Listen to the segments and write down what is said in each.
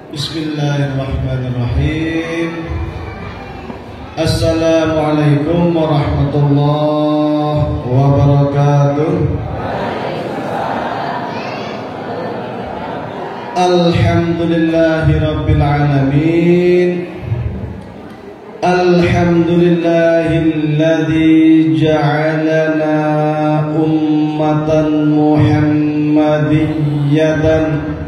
Bismillahirrahmanirrahim. Assalamualaikum warahmatullahi wabarakatuh. Alhamdulillahi rabbil alamin. Alhamdulillahilladzi ja'alana ummatan muhammadiyatan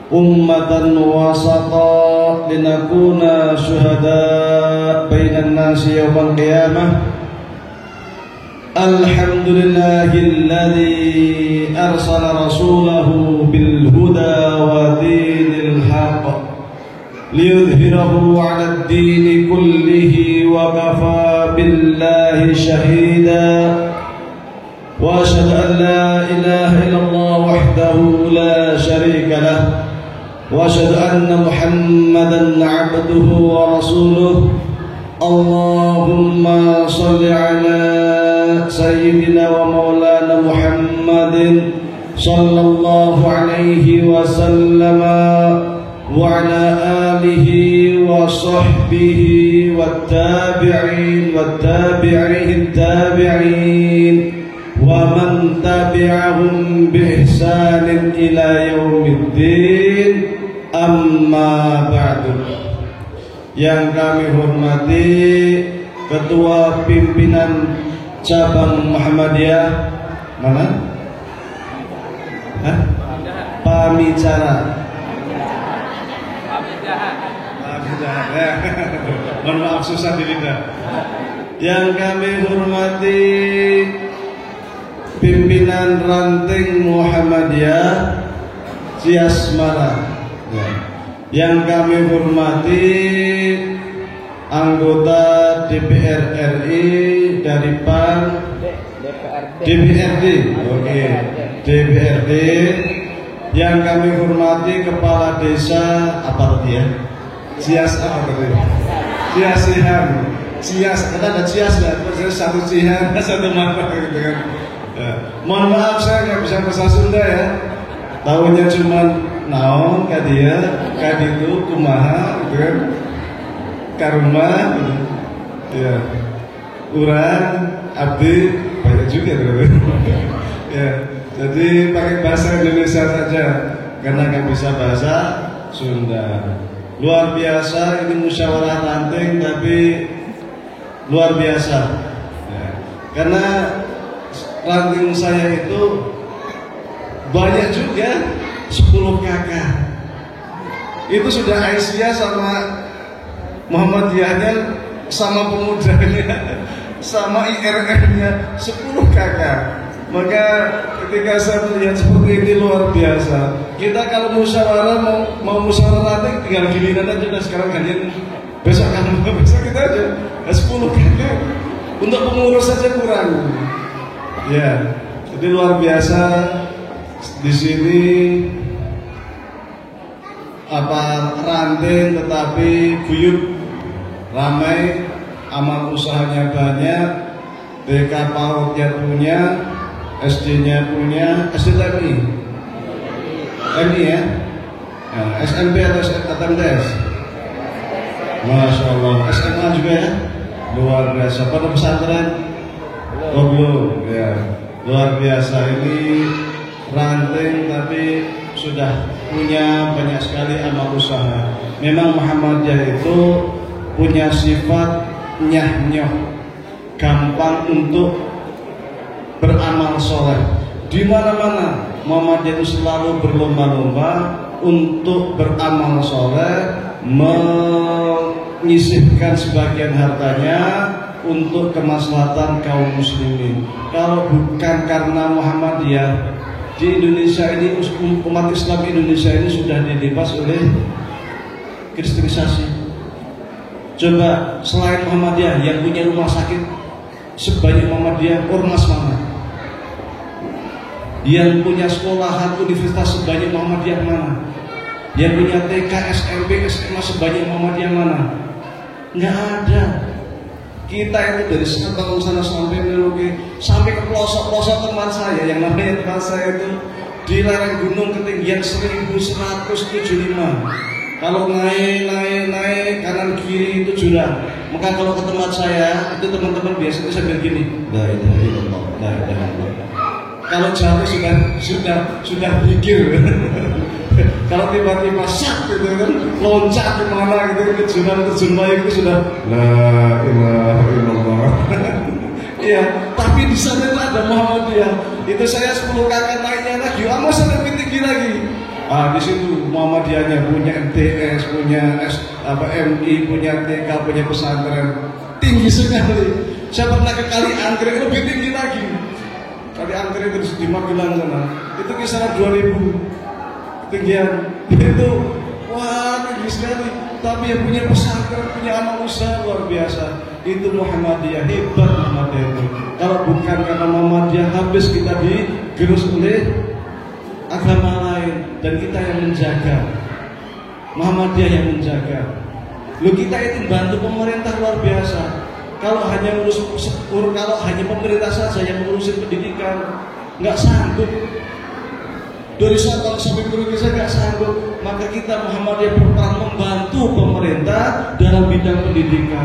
ummatan wasata linakuna syuhada bainan nasi yawmal qiyamah. Alhamdulillahilladzi arsala rasulahu bil huda wa dinil haqq liyudhhirahu 'alad dini kullihi wa kafa billahi shahida. Wa asyhadu an la ilaha illallah wahdahu la syarika lah. Wa asyhadu anna Muhammadan 'abduhu wa rasuluh. Allahumma shalli ala sayyidina wa maulana Muhammadin sallallahu alaihi wasallam wa ala alihi wa sahbihi wat tabi'in wat tabi'in tabi'in wa man tabi'ahum bi ihsanin ila yaumiddin. Amma ba'du. Yang kami hormati Ketua Pimpinan Cabang Muhammadiyah mana? Pamicara. Mohon maaf susah di lidah. Yang kami hormati Pimpinan Ranting Muhammadiyah Ciasmara. Yang kami hormati anggota DPR RI dari PAN DPRD. Oke, DPRD. Yang kami hormati Kepala Desa apa tadi ya? Cias apa tadi? Ciasihan. Cias, ada Cias ya? Satu Cihan, satu Mata gitu kan. Ya. Mohon maaf saya nggak bisa bahasa Sunda ya. Tahunya cuma naon kadia, kaditu, kumaha gitu kan. Karuma gitu. Ya. Urang, abdi banyak juga gitu. Ya. Jadi pakai bahasa Indonesia saja karena nggak bisa bahasa Sunda. Luar biasa ini musyawarah ranting tapi luar biasa. Ya. Karena ranting saya itu banyak juga 10 kakak. Itu sudah Aisyah sama Muhammadiyahnya sama pemudanya sama IRR-nya 10 kakak. Maka ketika saya melihat seperti ini luar biasa. Kita kalau musyawarah mau musyawarah nanti tinggal giliran aja. Nah sekarang kalian besok kamu besok kita aja 10 kakak. Untuk pengurus saja kurang. Ya, jadi luar biasa di sini apa ranting tetapi guyup ramai, amal usahanya banyak, TK PAUD-nya punya, SD-nya punya, SD TMI, TMI ya, nah, SMP atau SMTS, Masya Allah, SMA juga ya, luar biasa. Pada pesantren, oh belum, ya, luar biasa ini ranting tapi sudah punya banyak sekali amal usaha. Memang Muhammadiyah itu punya sifat nyah-nyoh, gampang untuk beramal soleh. Di mana-mana Muhammadiyah itu selalu berlomba-lomba untuk beramal soleh, menyisihkan sebagian hartanya untuk kemaslahatan kaum muslimin. Kalau bukan karena Muhammadiyah, di Indonesia ini umat Islam Indonesia ini sudah dilepas oleh kristenisasi. Coba selain Muhammadiyah yang punya rumah sakit sebanyak Muhammadiyah, ormas mana? Yang punya sekolahan universitas sebanyak Muhammadiyah mana? Yang punya TK, SMP, SMA sebanyak Muhammadiyah mana? Nggak ada. Kita itu dari Sabang sana sampai Merauke, sampai ke pelosok-pelosok teman saya, yang namanya teman saya itu di lereng gunung ketinggian 1175. Kalau naik kanan kiri itu jurang. Maka kalau ke tempat saya itu teman-teman biasanya sambil gini, la ilaha illallah, la ilaha illallah. Kalau jatuh sudah pikir. Kalau tiba-tiba sak gitu kan, loncat kemana gitu ke jurang terjun itu sudah la ilaha illallah. Iya, tapi di sana itu ada Muhammadiyah. Itu saya 10 kakak naiknya lagi, masa lebih tinggi lagi. Di situ Muhammadiyahnya punya MTS, punya MI, punya TK, punya pesantren tinggi sekali. Saya pernah ke Kali Anggrek lebih tinggi lagi. Kali Anggrek itu di Magelang sana, itu kisaran 2000 ketinggian. Itu wah tinggi sekali. Tapi yang punya pesantren, punya amal usaha luar biasa. Itu Muhammadiyah, hebat Muhammadiyah itu. Kalau bukan karena Muhammadiyah, habis kita digerus oleh agama lain, dan kita yang menjaga. Muhammadiyah yang menjaga. Kita itu bantu pemerintah luar biasa. Kalau hanya pemerintah saja yang ngurusin pendidikan, nggak sanggup. Dari Sabang sampai Merauke saya nggak sanggup. Maka kita Muhammadiyah berperan membantu pemerintah dalam bidang pendidikan.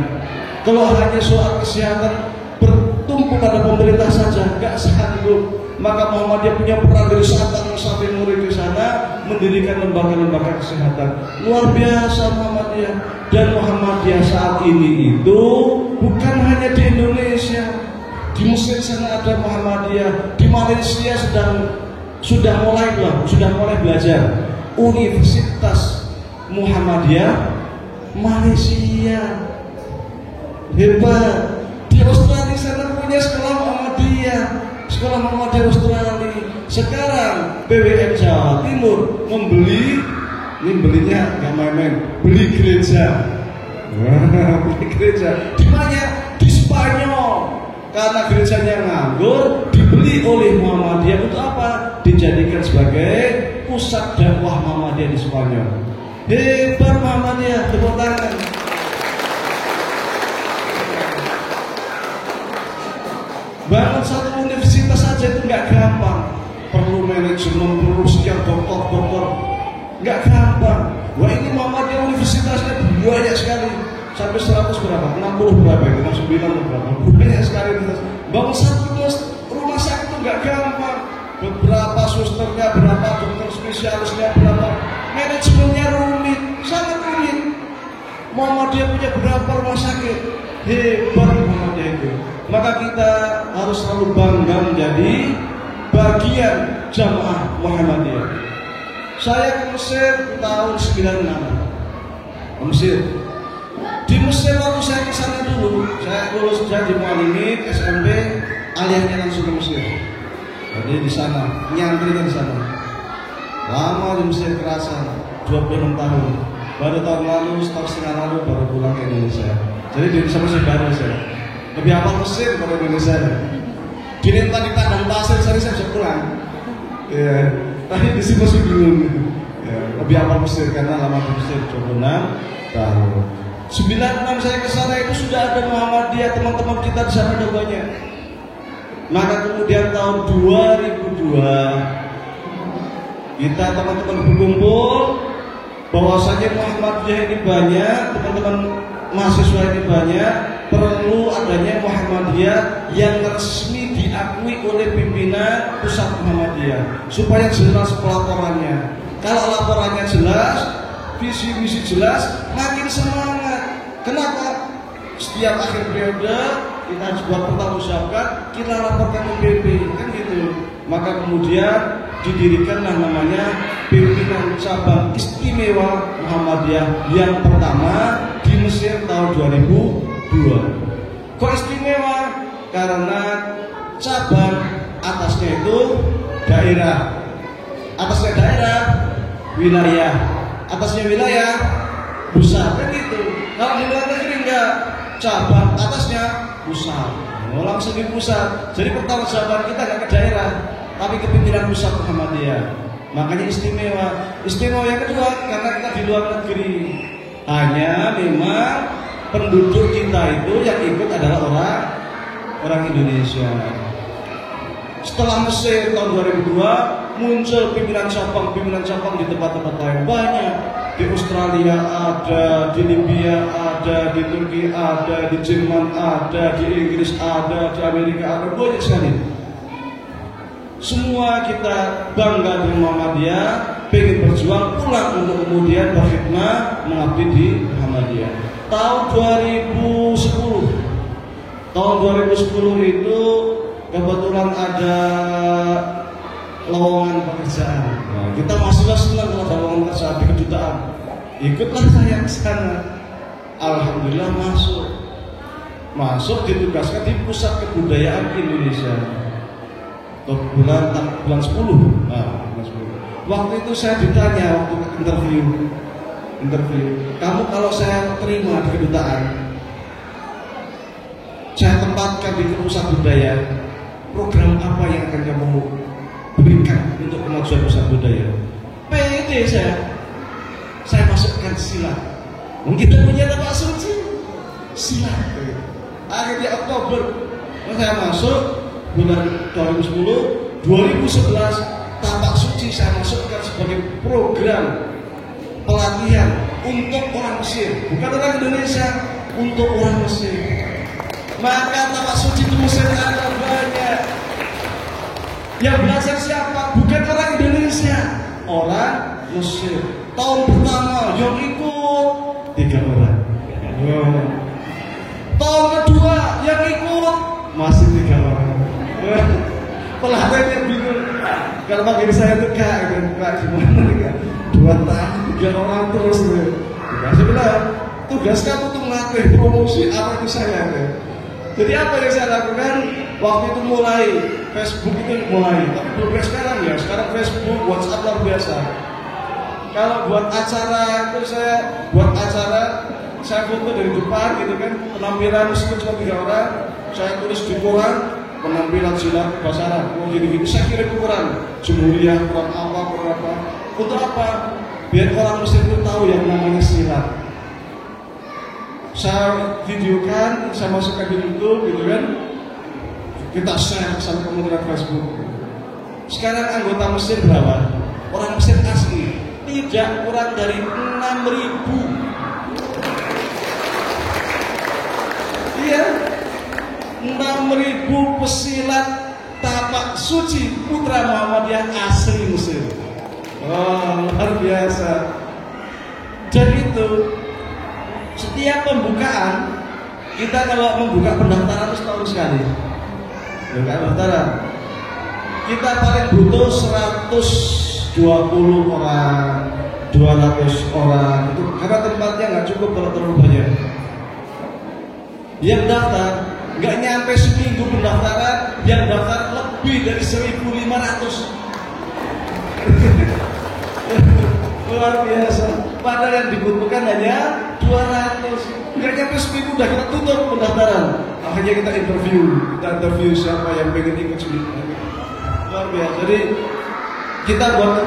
Kalau hanya soal kesehatan bertumpu pada pemerintah saja nggak sanggup. Maka Muhammadiyah punya peran dari Sabang sampai Merauke sana mendirikan lembaga-lembaga kesehatan. Luar biasa Muhammadiyah. Dan Muhammadiyah saat ini itu bukan hanya di Indonesia. Di Mesir sana ada Muhammadiyah. Di Malaysia sudah mulai belajar. Universitas Muhammadiyah Malaysia. Hebat. Di Australia sana punya sekolah Muhammadiyah. Sekolah Muhammadiyah Australia. Sekarang BWN Jawa Timur belinya nggak main-main, beli gereja. Beli gereja. Di mana? Di Spanyol. Karena gerejanya nganggur, dibeli oleh Muhammadiyah untuk apa? Dijadikan sebagai pusat dakwah Muhammadiyah di Spanyol. Hebat Muhammadiyah, tepuk tangan. Bangun satu universitas saja itu nggak gampang. Perlu manajemen, perlu sekian dokter, nggak gampang. Wah ini Muhammadiyah universitasnya banyak sekali. Sampai 100 berapa? 60 berapa? 69 berapa? Banyak sekali. Bangun satu rumah sakit itu nggak gampang. Beberapa susternya, berapa dokter spesialisnya, berapa manajemennya rumit, sangat rumit. Muhammadiyah punya berapa rumah sakit? Hebat Muhammadiyah itu. Maka kita harus selalu bangga menjadi bagian jamaah Muhammadiyah. Saya ke Mesir tahun 96. Ke Mesir. Di Mesir waktu saya ke sana dulu, saya lulus jadi muallimid SMP, aliyahnya langsung ke Mesir. Jadi di sana, nyantrinya di sana. Lama di Mesir kerasa, 26 tahun. Baru tahun lalu, setahun setengah lalu baru pulang ke Indonesia. Jadi di Indonesia masih baru saya. Lebih apa Mesir pada Indonesia. Gini tadi padang pasir, saya bisa pulang. Ya, tapi di sini masih belum. Ya, lebih apa Mesir karena lama di Mesir 26 tahun. 96 saya ke sana itu sudah ada Muhammadiyah, teman-teman kita di sana ada banyak. Maka kemudian tahun 2002 kita teman-teman berkumpul bahwasanya Muhammadiyah ini banyak, teman-teman mahasiswa ini banyak, perlu adanya Muhammadiyah yang resmi diakui oleh pimpinan pusat Muhammadiyah supaya jelas pelaporannya. Kalau laporannya jelas, visi misi jelas, makin semangat. Kenapa? Setiap akhir periode kita buat pertanggungjawabkan, kita laporkan ke PP, kan gitu. Maka kemudian didirikanlah namanya pimpinan cabang istimewa Muhammadiyah yang pertama di Mesir tahun 2002. Kok istimewa? Karena cabang atasnya itu daerah, atasnya daerah, wilayah, atasnya wilayah, pusat, kan gitu. Kalau di luar negeri enggak, cabang atasnya pusat, langsung di pusat. Jadi pertanggungjawaban kita enggak ke daerah, tapi ke pimpinan pusat Muhammadiyah. Makanya istimewa. Istimewa yang kedua karena kita di luar negeri. Hanya memang penduduk kita itu yang ikut adalah orang Indonesia. Setelah Mesir tahun 2002 muncul pimpinan cabang di tempat-tempat lain banyak. Di Australia ada, di Libya ada, di Turki ada, di Jerman ada, di Inggris ada, di Amerika ada, banyak sekali. Semua kita bangga dengan Muhammadiyah, pengen berjuang pulang untuk kemudian berkhidmat mengabdi di Muhammadiyah. Tahun 2010 itu kebetulan ada lowongan pekerjaan. Nah, kita masuklah senang kalau ada lowongan pekerjaan di kedutaan. Ikutlah saya ke sana. Alhamdulillah masuk ditugaskan di Pusat Kebudayaan Indonesia. Bulan 10. Nah, bulan 10. Waktu itu saya ditanya waktu interview, kamu kalau saya terima di kedutaan, saya tempatkan di pusat budaya, program apa yang akan kamu berikan untuk kemajuan pusat budaya? PD saya masukkan silat. Mungkin kita punya tapak suci silat. Akhirnya Oktober saya masuk bulan 2010, 2011 tapak suci saya masukkan sebagai program pelatihan untuk orang Mesir, bukan orang Indonesia, untuk orang Mesir. Maka tapak suci di Mesir ada banyak. Yang belajar siapa? Bukan orang Indonesia, orang Mesir. Tahun pertama yang ikut 3 orang. Tahun kedua yang ikut masih 3 orang. Pelatihannya bingung. Kalau panggil saya tuh kak gimana nih kak? 2 tahun 3 orang terus. Saya bilang tugas kamu tuh melatih promosi apa itu saya. Jadi apa yang saya lakukan? Waktu itu mulai Facebook itu mulai, tapi belum sekarang ya. Sekarang Facebook, WhatsApp luar biasa. Kalau buat acara itu saya foto dari depan gitu kan, penampilan meskipun cuma 3 orang, saya tulis di koran penampilan silat bahasa Arab. Gini-gini saya kirim ke koran, Jumhuriyah, koran apa. Untuk apa? Biar orang Mesir itu tahu yang namanya silat. Saya videokan, saya masukkan di YouTube gitu kan. Kita share sama komunitas Facebook. Sekarang anggota Mesir berapa? Orang Mesir asli tidak kurang dari 6.000. Iya, 6.000 pesilat tapak suci putra Muhammadiyah asli Mesir. Oh, luar biasa. Dan itu setiap pembukaan kita kalau membuka pendaftaran itu setahun sekali. Pendaftaran kita paling butuh 120 orang, 200 orang itu karena tempatnya nggak cukup kalau terlalu banyak. Yang daftar nggak nyampe seminggu pendaftaran, yang daftar lebih dari 1.500. Luar biasa. Padahal yang dibutuhkan hanya 200. Nggak nyampe seminggu udah kita tutup pendaftaran. Akhirnya kita interview siapa yang pengen ikut seminggu. Luar biasa. Jadi kita buat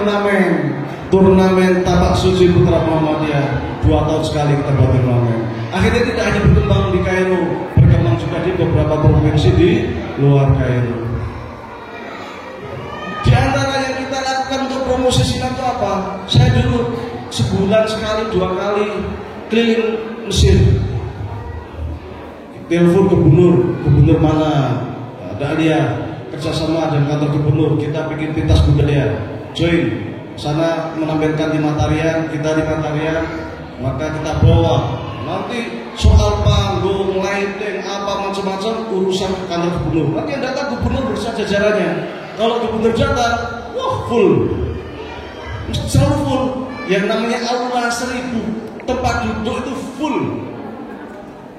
turnamen tapak suci putra Muhammadiyah 2 tahun sekali kita buat turnamen. Akhirnya tidak hanya berkembang di Kairo, berkembang juga di beberapa provinsi di luar Kairo. Di antara yang kita lakukan untuk promosi silat itu apa? Saya dulu sebulan sekali 2 kali keliling Mesir. Telepon gubernur mana? Ada kerjasama dengan kantor gubernur, kita bikin pentas budaya. Join sana menampilkan 5 tarian, kita 5 tarian, maka kita bawa. Nanti soal panggung, lighting, apa macam-macam urusan kantor gubernur. Nanti yang datang gubernur bersama jajarannya. Kalau gubernur datang, wah full, selalu full. Yang namanya aula 1000 tempat duduk itu full.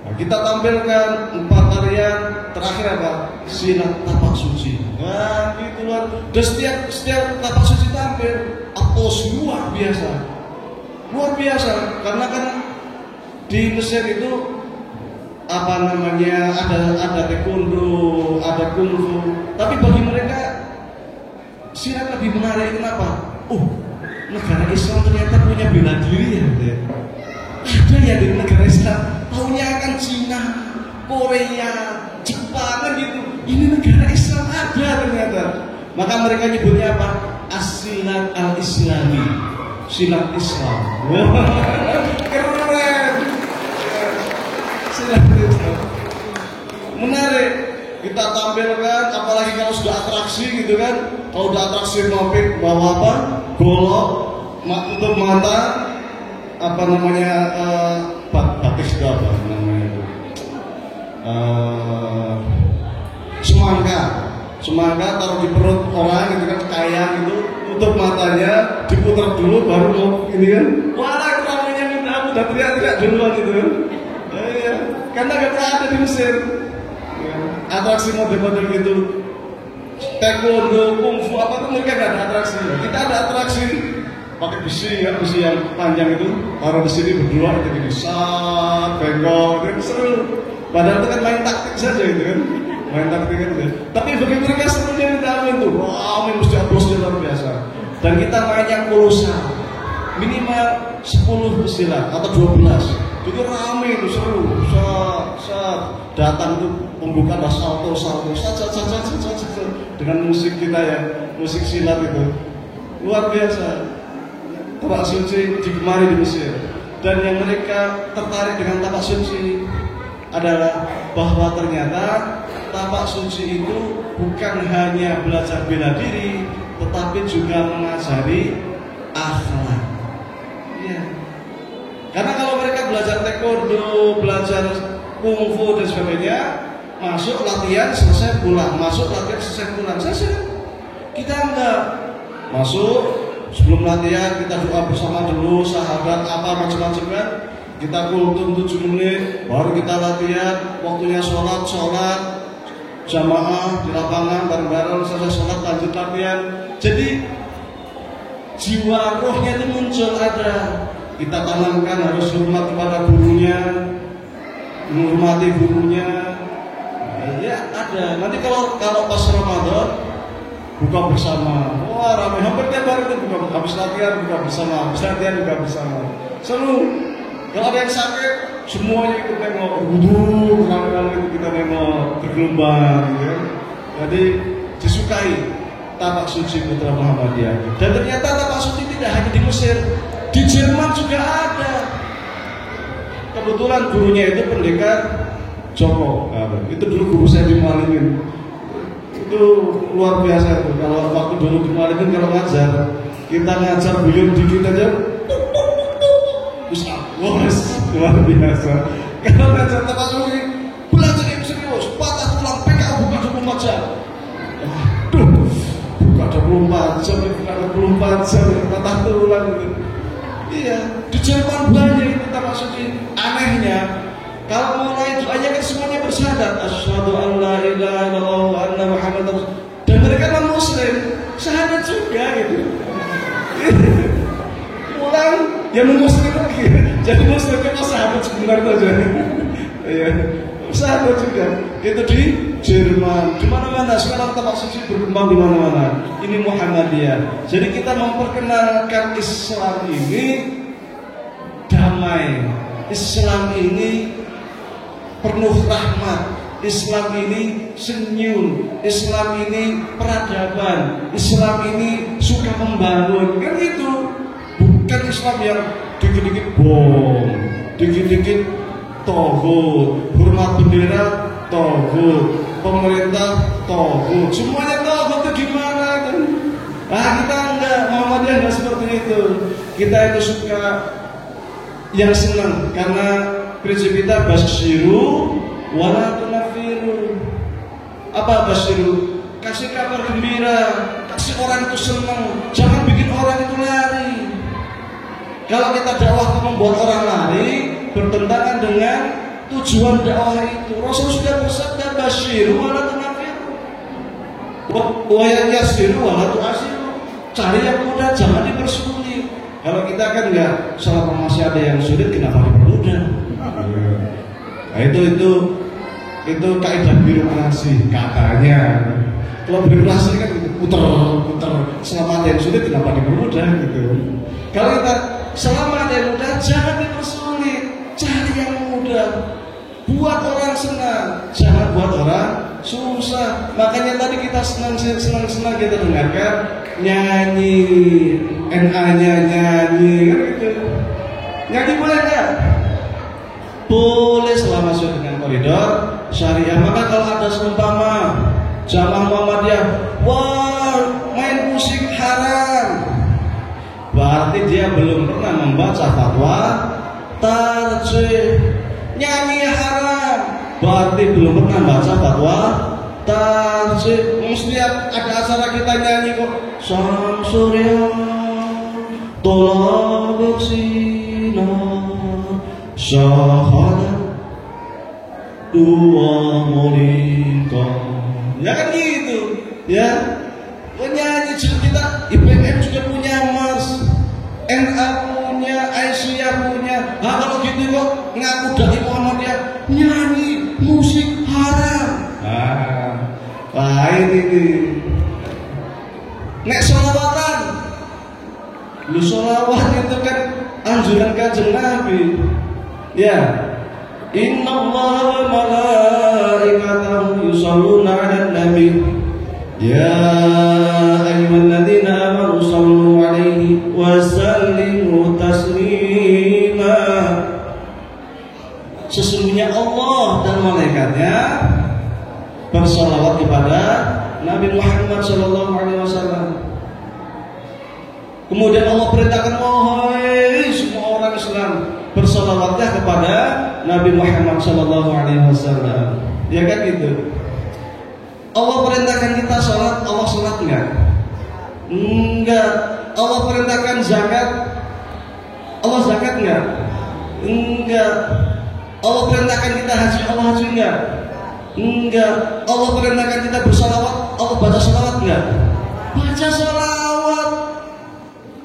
Nah, kita tampilkan 4 tarian, terakhir apa? Silat tapak suci. Nah, gitu loh. Dan setiap tapak suci tampil, aplaus luar biasa, karena kan di Mesir itu apa namanya ada taekwondo, ada kungfu, tapi bagi mereka silat lebih menarik. Kenapa? Negara Islam ternyata punya bela diri ya. Ada ya di negara Islam, taunya akan Cina, Korea, Jepang kan gitu. Ini negara Islam ada ternyata. Maka mereka nyebutnya apa? silat al-islami, silat Islam. Keren. Silat Islam. Menarik. Kita tampilkan, apalagi kalau sudah atraksi gitu kan. Kalau sudah atraksi topik bawa apa? Golok, tutup mata, apa namanya? Batik itu apa namanya itu? Semangka taruh di perut orang gitu kan, kayang gitu, tutup matanya, diputar dulu baru mau ini kan. Wah, ramainya minta udah teriak-teriak duluan gitu kan. Iya, karena gak pernah ada di Mesir. Atraksi model-model gitu, taekwondo, kungfu apa tuh mereka gak ada atraksi. Kita ada atraksi pakai besi ya, besi yang panjang itu, taruh di sini berdua itu gini, sat, bengkok, itu seru. Padahal itu kan main taktik saja gitu kan. Main taktik itu ya. Tapi bagi mereka serunya minta amin tuh. Wah, main mesti aplausnya luar biasa. Dan kita main yang kolosal. Minimal 10 pesilat atau 12. Itu rame itu seru. Datang itu pembukaan salto dengan musik kita ya, musik silat itu. Luar biasa. Tapak suci digemari di Mesir. Dan yang mereka tertarik dengan tapak suci adalah bahwa ternyata tapak suci itu bukan hanya belajar bela diri, tetapi juga mengajari akhlak. Ya. Karena kalau mereka belajar taekwondo, belajar kungfu dan sebagainya, masuk latihan selesai pulang, masuk latihan selesai pulang, selesai. Kita enggak masuk sebelum latihan kita doa bersama dulu, sahabat apa macam-macam kan. Kita kultum 7 menit, baru kita latihan, waktunya sholat jamaah di lapangan bareng-bareng, selesai sholat lanjut latihan. Jadi jiwa rohnya itu muncul ada. Kita tanamkan harus hormat kepada gurunya, menghormati gurunya. Ya ada. Nanti kalau pas Ramadan buka bersama, wah ramai, hampir tiap hari itu buka, habis latihan buka bersama, habis latihan buka bersama. Seru. Kalau ada yang sakit, semuanya ikut nengok, wudhu, ramai-ramai itu kita nengok, bergelombang, ya. Jadi disukai tapak suci Putra Muhammadiyah. Dan ternyata tapak suci tidak hanya di Mesir, di Jerman juga ada. Kebetulan gurunya itu pendekar Joko. Itu dulu guru saya di Malingin. Itu luar biasa itu. Kalau waktu dulu di Malingin kalau ngajar, kita ngajar buyut dikit aja. Bos, luar biasa. Kalau ngajar tapak suci, belajar yang serius, patah tulang PK buka 24 jam. Aduh, buka 24 jam, buka 24 jam, patah tulang gitu. Iya, di Jerman banyak itu tapak suci. Anehnya, kalau mulai doanya kan semuanya bersyahadat, asyhadu an la ilaha illallah wa anna muhammadar rasul. Dan mereka non muslim, syahadat juga gitu. Pulang yang muslim lagi. Jadi muslim itu sahabat sebenarnya aja. Iya, sahabat juga. Itu di Jerman. Di mana-mana sekarang tapak suci berkembang di mana-mana. Ini Muhammadiyah. Jadi kita memperkenalkan Islam ini damai. Islam ini penuh rahmat. Islam ini senyum. Islam ini peradaban. Islam ini suka membangun. Kan itu. Bukan Islam yang dikit-dikit bom, dikit-dikit togut, hormat bendera togut, pemerintah togut, semuanya togut itu gimana kan? Nah kita enggak, Muhammadiyah enggak seperti itu. Kita itu suka yang senang karena prinsip kita basyiru wala tunafiru. Apa basyiru? Kasih kabar gembira, kasih orang itu senang, jangan bikin orang itu lari. Kalau kita dakwah membuat orang lari, bertentangan dengan tujuan dakwah itu. Rasul sudah bersabda basyiru wala tunafiru, wa yassiru wala tu'asiru. Cari yang mudah, jangan dipersulit. Kalau kita kan enggak, selama masih ada yang sulit kenapa dipermudah? Nah, itu kaidah birokrasi katanya. Kalau birokrasi kan puter-puter, selama ada yang sulit kenapa dipermudah gitu. Kalau kita selama ada yang mudah, jangan dipersulit, cari yang mudah, buat orang senang, jangan buat orang susah. Makanya tadi kita senang kita dengarkan nyanyi, NA-nya nyanyi, kan gitu. Nyanyi boleh nggak? Boleh selama sesuai dengan koridor syariah. Maka kalau ada seumpama jamaah Muhammadiyah, wah main musik haram, berarti dia belum pernah membaca fatwa tarjih. Nyanyi haram, berarti belum pernah baca fatwa tarjih. Setiap ada acara kita nyanyi kok, sang surya tolak sinar syahadat dua mulia. Ya kan gitu, ya. Penyanyi kita IPM juga punya mas, NA punya, Aisyah punya. Nah kalau gitu kok ngaku dari Muhammadiyah nyanyi musik haram. Lain ini. Nek sholawatan, lu sholawat itu kan anjuran Kanjeng Nabi. Ya, Inna Allah wa malaikatahu yusholluna 'alan nabi. Ya ayyuhalladzina amanu shallu 'alaihi wa sallimu taslima. Sesungguhnya Allah dan malaikatnya bersalawat kepada Nabi Muhammad SAW. Kemudian Allah perintahkan, wahai semua orang Islam, bersalawatlah kepada Nabi Muhammad SAW. Ya kan gitu. Allah perintahkan kita sholat, Allah sholat enggak? Enggak. Allah perintahkan zakat, Allah zakat enggak? Enggak. Allah perintahkan kita haji, Allah haji enggak? Enggak. Allah perintahkan kita bersalawat, Allah baca salawat enggak? Baca salawat.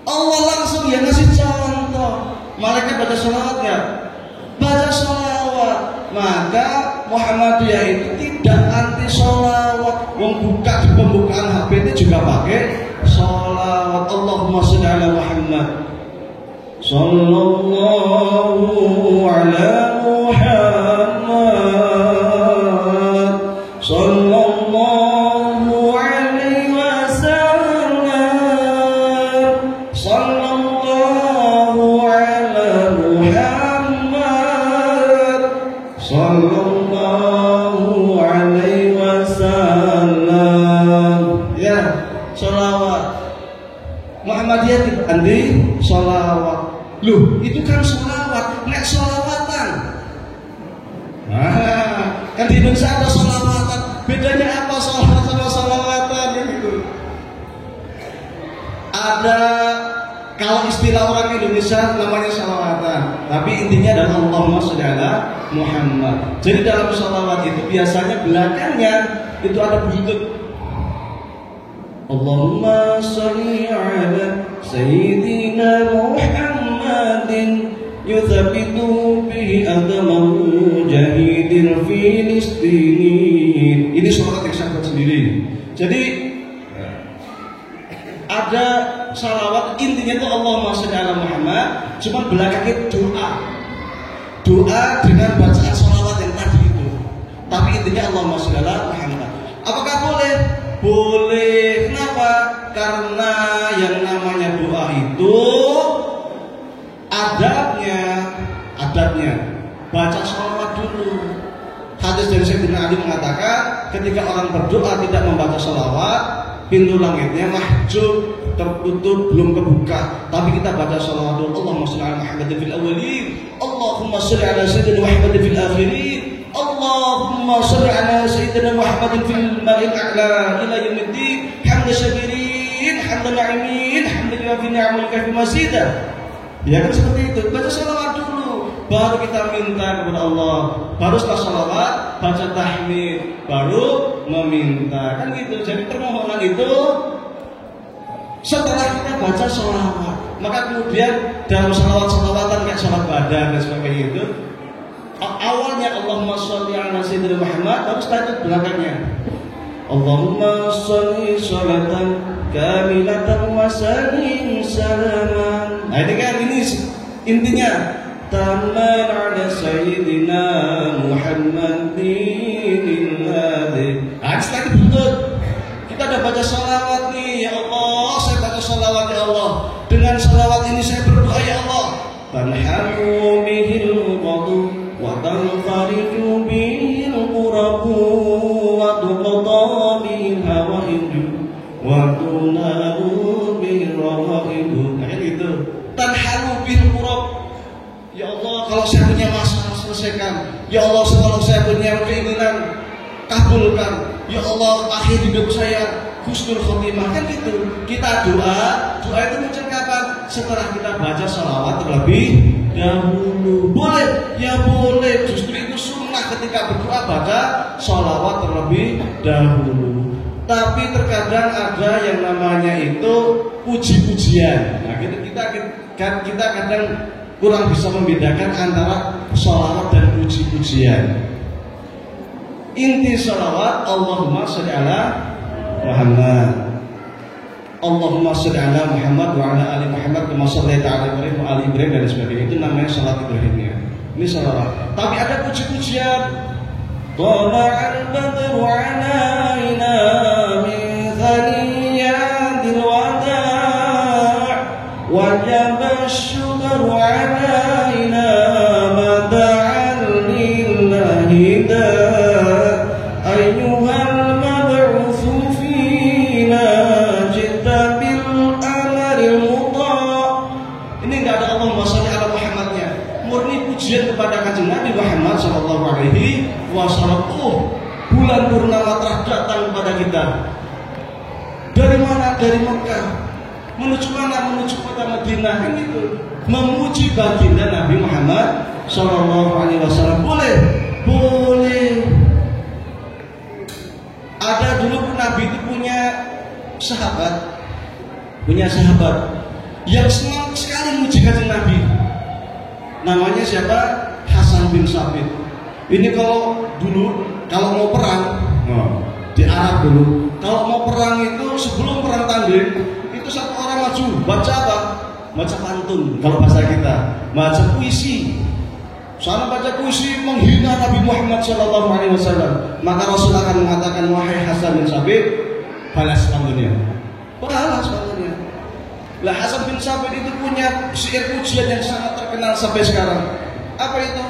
Allah langsung ya ngasih contoh. Malaikat baca salawat enggak? Baca salawat. Maka Muhammadiyah itu tidak anti salawat. Membuka di pembukaan HP itu juga pakai salawat. Allahumma sholli ala Muhammad. Sallallahu ala Muhammad. Sallallahu alaihi wasallam. Sallallahu ala Muhammad. Sallallahu alaihi wasallam. Ya, sholawat. Muhammadiyah anti sholawat. Loh, itu kan sholawat. Nek sholawatan. Kan di Indonesia ada sholawatan. Bedanya apa sholawat sama sholawatan gitu? Ada, kalau istilah orang Indonesia namanya sholawatan, tapi intinya adalah Allahumma sholli ala Muhammad. Jadi dalam sholawat itu biasanya belakangnya itu ada begitu, Allahumma sholli ala Sayyidina Muhammadin yuthabitu bihi adamahu jahidil filistinin. Ini sholawat yang saya buat sendiri. Jadi ada salawat intinya itu Allahumma sholli ala Muhammad, cuma belakangnya doa dengan bacaan salawat yang tadi itu. Tapi intinya Allahumma sholli ala Muhammad. Apakah boleh? Boleh. Kenapa? Karena yang namanya doa itu adabnya baca salawat dulu. Hadis dari Sayyidina Ali mengatakan, ketika orang berdoa tidak membaca salawat, pintu langitnya mahjub, tertutup, belum kebuka. Tapi kita baca salawat dulu. Allahumma sholli ala Muhammadin fil awwalin, Allahumma sholli ala Sayyidina Muhammadin fil akhirin, Allahumma sholli ala Sayyidina Muhammadin fil mala'il a'la ila yaumiddin, hamdan syakirin, hamdan na'imin, hamdan fi ni'amil kafi masjidah. Ya kan seperti itu. Baca salawat dulu, baru kita minta kepada Allah. Baru setelah salawat baca tahmid, baru meminta. Kan gitu. Jadi permohonan itu setelah kita baca salawat. Maka kemudian dalam salawat-salawatan kayak salat badan dan sebagainya itu, awalnya Allahumma sholli ala Sayyidina Muhammad, baru setelah itu belakangnya Allahumma sholli sholatan kamilatan wa sallim salaman. Nah ini kan ini intinya, taman ala Sayyidina Muhammadin. Nah setelah itu kita udah baca salawat nih, ya Allah salawat ya Allah. Dengan salawat ini saya berdoa ya Allah. Tanhalu bihil qadu wa tanfariju bihil qurabu wa tuqda bihil hawaidu wa tunalu bihil rawaidu. Kayak gitu. Tanhalu bihil qurab. Ya Allah, kalau saya punya masalah selesaikan. Ya Allah, kalau saya punya keinginan kabulkan. Ya Allah, akhir hidup saya husnul khotimah, kan gitu. Kita doa itu muncul kapan? Setelah kita baca sholawat terlebih dahulu. Boleh? Ya boleh. Justru itu sunnah ketika berdoa baca sholawat terlebih dahulu. Tapi terkadang ada yang namanya itu puji-pujian. Nah, kita kadang kurang bisa membedakan antara sholawat dan puji-pujian. Inti sholawat Allahumma sholli ala Muhammad, Allahumma sholli ala Muhammad wa ala ali Muhammad kama shallaita ala Ibrahim wa ali Ibrahim dan sebagainya. Itu namanya salat Ibrahimiyah. Ini sholawat. Tapi ada puji-pujian. Tala'al badru alaina min thaniyadil wada' wajaba syukru alaina mada'al lillahi da' ayyuhal mab'utsu fina jita bil amaril muta'. Ini enggak ada Allahumma sholli ala Muhammadnya, murni pujian kepada Kanjeng Nabi Muhammad sallallahu alaihi wasallam. Bulan purnama telah datang kepada kita. Dari mana? Dari Mekah. Menuju mana? Menuju kota Madinah. Kan itu memuji baginda Nabi Muhammad sallallahu alaihi wasallam. Boleh? Boleh. Ada dulu Nabi itu punya sahabat yang senang sekali memuji kanjeng Nabi. Namanya siapa? Hasan bin Sabit. Ini kalau mau perang, di Arab dulu, kalau mau perang itu sebelum perang tanding, itu satu orang maju, baca apa? Baca pantun, kalau bahasa kita, baca puisi. Sana baca puisi menghina Nabi Muhammad SAW. Maka Rasul akan mengatakan, wahai Hasan bin Sabit, balas pantunnya. Balas pantunnya. Lah Hasan bin Sabit itu punya syair pujian yang sangat terkenal sampai sekarang. Apa itu?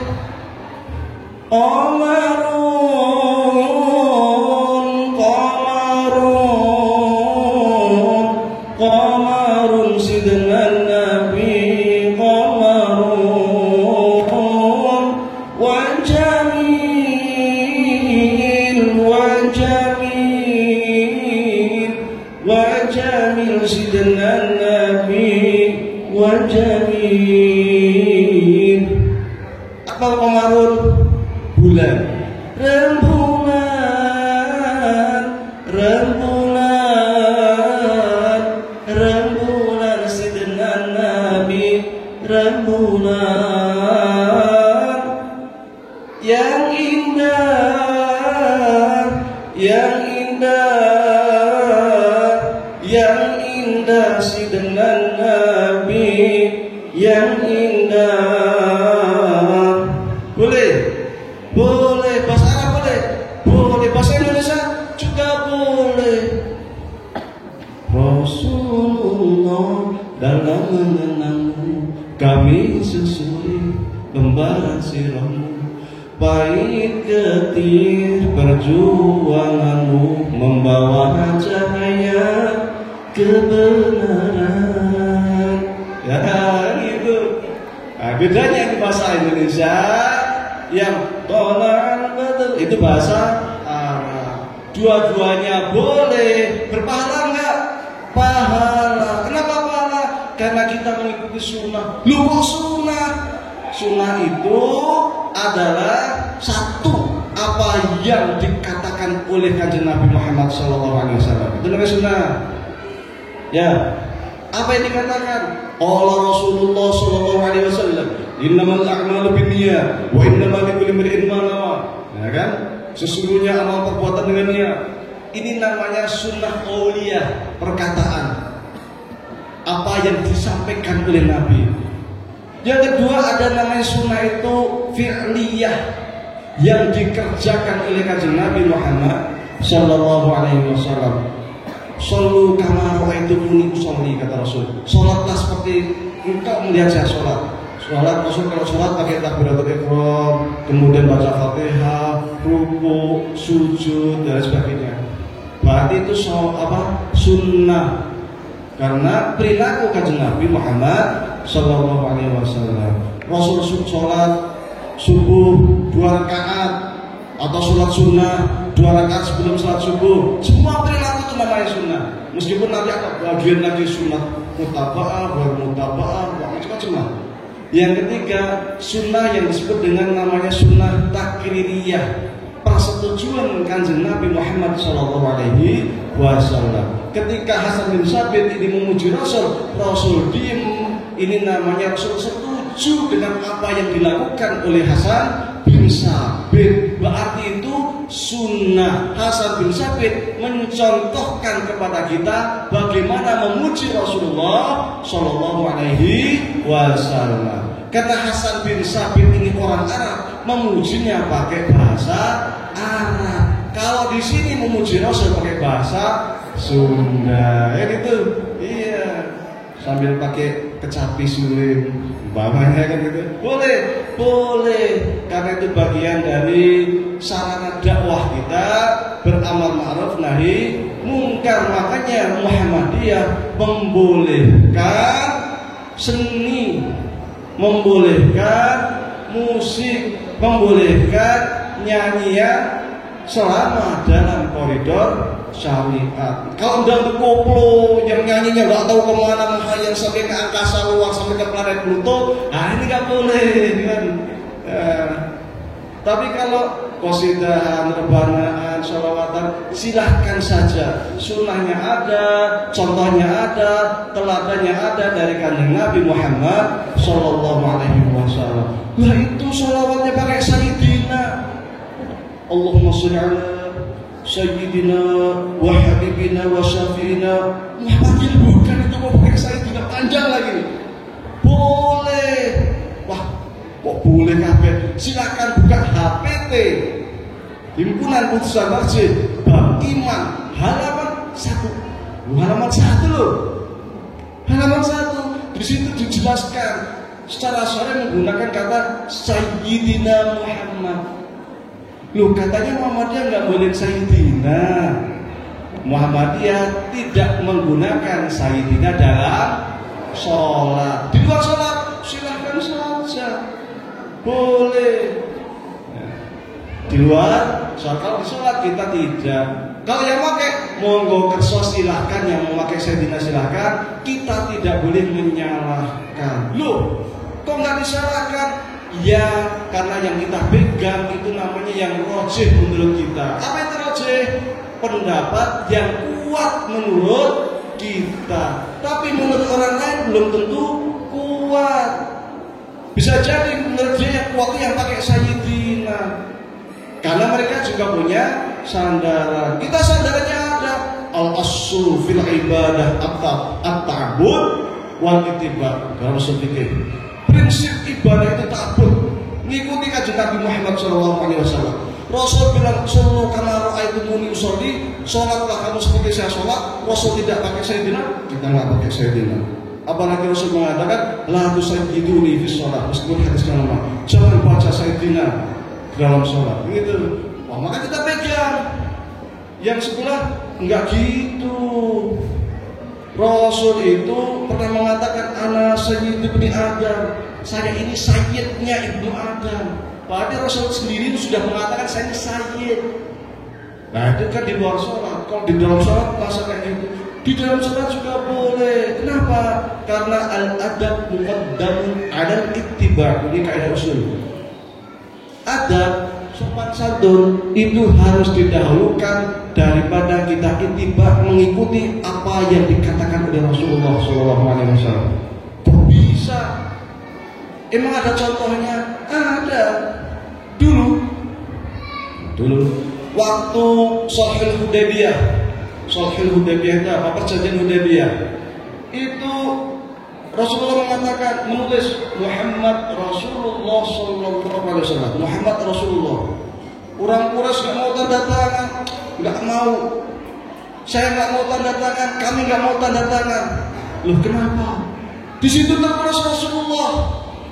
Qamarun sidnan Nabi qamarun wa jamil sidnan Nabi wa jamil. Apa qamarun? Bulan. Rembulan sidnan Nabi, rembulan yang indah sidnan Nabi, yang indah. Boleh bahasa Arab boleh bahasa Indonesia juga boleh. Rasulullah dalam mengenangmu kami susuri lembaran sirahmu, pahit getir perjuanganmu membawa cahaya kebenaran. Ya gitu. Nah, bedanya di bahasa Indonesia yang tolak betul itu bahasa Arab. Dua-duanya boleh. Berpahala enggak? Pahala. Kenapa pahala? Karena kita mengikuti sunnah. Lu kok sunnah? Sunnah itu adalah satu apa yang dikatakan oleh kanjeng Nabi Muhammad SAW. Itu namanya sunnah. Ya. Apa yang dikatakan? Allah Rasulullah SAW. Innamal a'malu binniyat wa innamal likulli imri'in ma nawa. Ya kan? Sesungguhnya amal perbuatan dengan niat. Ini namanya sunnah qauliyah, perkataan. Apa yang disampaikan oleh Nabi. Yang kedua ada namanya sunnah itu fi'liyah, yang dikerjakan oleh kanjeng Nabi Muhammad sallallahu alaihi wasallam. Shollu kama ra'aitumuni usolli, kata Rasul. Sholatlah seperti engkau melihat saya sholat. Sholat, Rasul kalau sholat pakai takbiratul ihram, kemudian baca Fatihah, ruku, sujud dan sebagainya. Berarti itu sunnah. Karena perilaku kanjeng Nabi Muhammad Sallallahu Alaihi Wasallam. Rasul sholat subuh 2 rakaat atau sholat sunnah 2 rakaat sebelum sholat subuh. Semua perilaku itu namanya sunnah. Meskipun nanti ada bagian lagi sunnah mutaba'ah, mutaba'ah, macam-macam lah. Yang ketiga, sunnah yang disebut dengan namanya sunnah takririyah, persetujuan kanjeng Nabi Muhammad Sallallahu Alaihi Wasallam. Ketika Hasan bin Sabit ini memuji Rasul, Rasul diem. Ini namanya Rasul setuju dengan apa yang dilakukan oleh Hasan bin Sabit. Berarti itu sunnah. Hasan bin Sabit mencontohkan kepada kita bagaimana memuji Rasulullah Sallallahu Alaihi Wasallam. Kata Hasan bin Sabit ini orang Arab, memujinya pakai bahasa Arab. Kalau di sini memuji Rasul pakai bahasa Sunda, ya gitu. Iya, sambil pakai kecapi suling, bawahnya kan gitu. Boleh, karena itu bagian dari sarana dakwah kita, beramal ma'ruf nahi mungkar. Makanya Muhammadiyah membolehkan seni, membolehkan musik, membolehkan nyanyian selama dalam koridor syariat. Kalau udah koplo yang nyanyinya nggak tahu kemana, menghayal sampai ke angkasa luar, sampai ke planet Pluto, ini nggak boleh kan. Tapi kalau qasidahan, rebanaan, sholawatan, silahkan saja. Sunnahnya ada, contohnya ada, teladannya ada dari kanjeng Nabi Muhammad Sallallahu Alaihi Wasallam. Lah itu sholawatnya pakai sayyidina, Allahumma sholli ala sayyidina wa habibina wa syafiina Muhammadin. Bukan itu mau pakai sayyidina, panjang lagi. Boleh. Wah, kok boleh kabeh? Silakan buka HPT Himpunan Putusan Masjid bab iman halaman 1. Halaman 1 loh. Halaman 1. Di situ dijelaskan secara syar'i menggunakan kata Sayyidina Muhammad. Loh, katanya Muhammadiyah nggak boleh Sayyidina. Muhammadiyah tidak menggunakan Sayyidina dalam sholat. Di luar sholat silahkan saja, boleh. Di luar sholat, kalau di sholat kita tidak. Kalau yang pakai monggo kerso silahkan, yang memakai Sayyidina silahkan. Kita tidak boleh menyalahkan. Loh, kok nggak disalahkan? Ya, karena yang kita pegang itu namanya yang rojih menurut kita. Apa itu rojih? Pendapat yang kuat menurut kita. Tapi menurut orang lain belum tentu kuat. Bisa jadi menurut dia yang kuat yang pakai Sayyidina, karena mereka juga punya sandaran. Kita sandarannya ada. Al-aslu fil ibadah at-ta'abbud wal ittiba. Dalam usul fikih, prinsip ibadah itu ta'abbud, mengikuti kanjeng Nabi Muhammad Sallallahu Alaihi Wasallam. Rasul bilang, "Shollu kama ra'aitumuni usolli," sholatlah kamu seperti saya sholat. Rasul tidak pakai Sayyidina, kita nggak pakai Sayyidina. Apalagi Rasul mengatakan, "La tusayyiduni fi sholat," meskipun hadisnya lama, jangan baca Sayyidina dalam sholat. Gitu. Wah, maka kita pegang. Yang sebelah enggak gitu. Rasul itu pernah mengatakan, "Ana sayyid ibni Adam." Saya ini sayyidnya ibnu Adam. Padahal Rasul sendiri itu sudah mengatakan saya ini sayyid. Nah, itu kan di luar sholat. Kalau di dalam sholat masa kayak gitu. Di dalam sholat juga boleh. Kenapa? Karena al-adab muqaddamun 'alal ittiba'. Ini kaidah usul. Adab, sopan santun itu harus didahulukan daripada kita ittiba, mengikuti apa yang dikatakan oleh Rasulullah SAW. Kok bisa? Emang ada contohnya? Ada. Dulu waktu Sulhul Hudaybiyah itu apa? Perjanjian Hudaybiyah itu Rasulullah mengatakan, menulis Muhammad Rasulullah Sallallahu Alaihi Wasallam. Muhammad Rasulullah. Orang Quraisy nggak mau tanda tangan, nggak mau. Saya nggak mau tanda tangan, kami nggak mau tanda tangan. Loh kenapa? Di situ tertulis Rasulullah.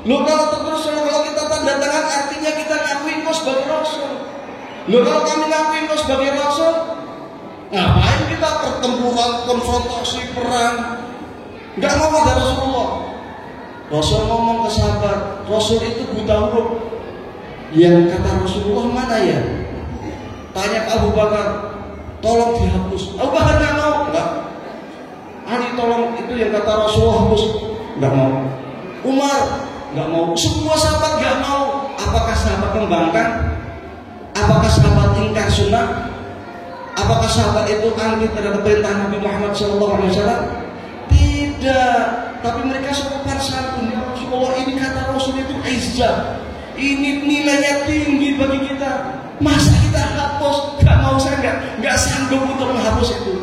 Loh kalau tertulis kalau kita tanda tangan artinya kita ngakui kau sebagai Rasul. Loh kalau kami ngakui kau sebagai Rasul, ngapain kita pertempuran, konfrontasi, perang? Nggak mau ada Rasulullah. Rasul ngomong ke sahabat, Rasul itu buta huruf. Yang kata Rasulullah mana ya? Tanya ke Abu Bakar, tolong dihapus. Abu Bakar nggak mau, enggak. Ali tolong itu yang kata Rasulullah hapus, nggak mau. Umar nggak mau. Semua sahabat nggak mau. Apakah sahabat membangkang? Apakah sahabat ingkar sunnah? Apakah sahabat itu anti terhadap perintah Nabi Muhammad SAW? Tidak. Tapi mereka sopan santun. Ya Rasulullah, ini kata Rasul itu izzah. Ini nilainya tinggi bagi kita. Masa kita hapus? Gak mau, saya nggak sanggup untuk menghapus itu.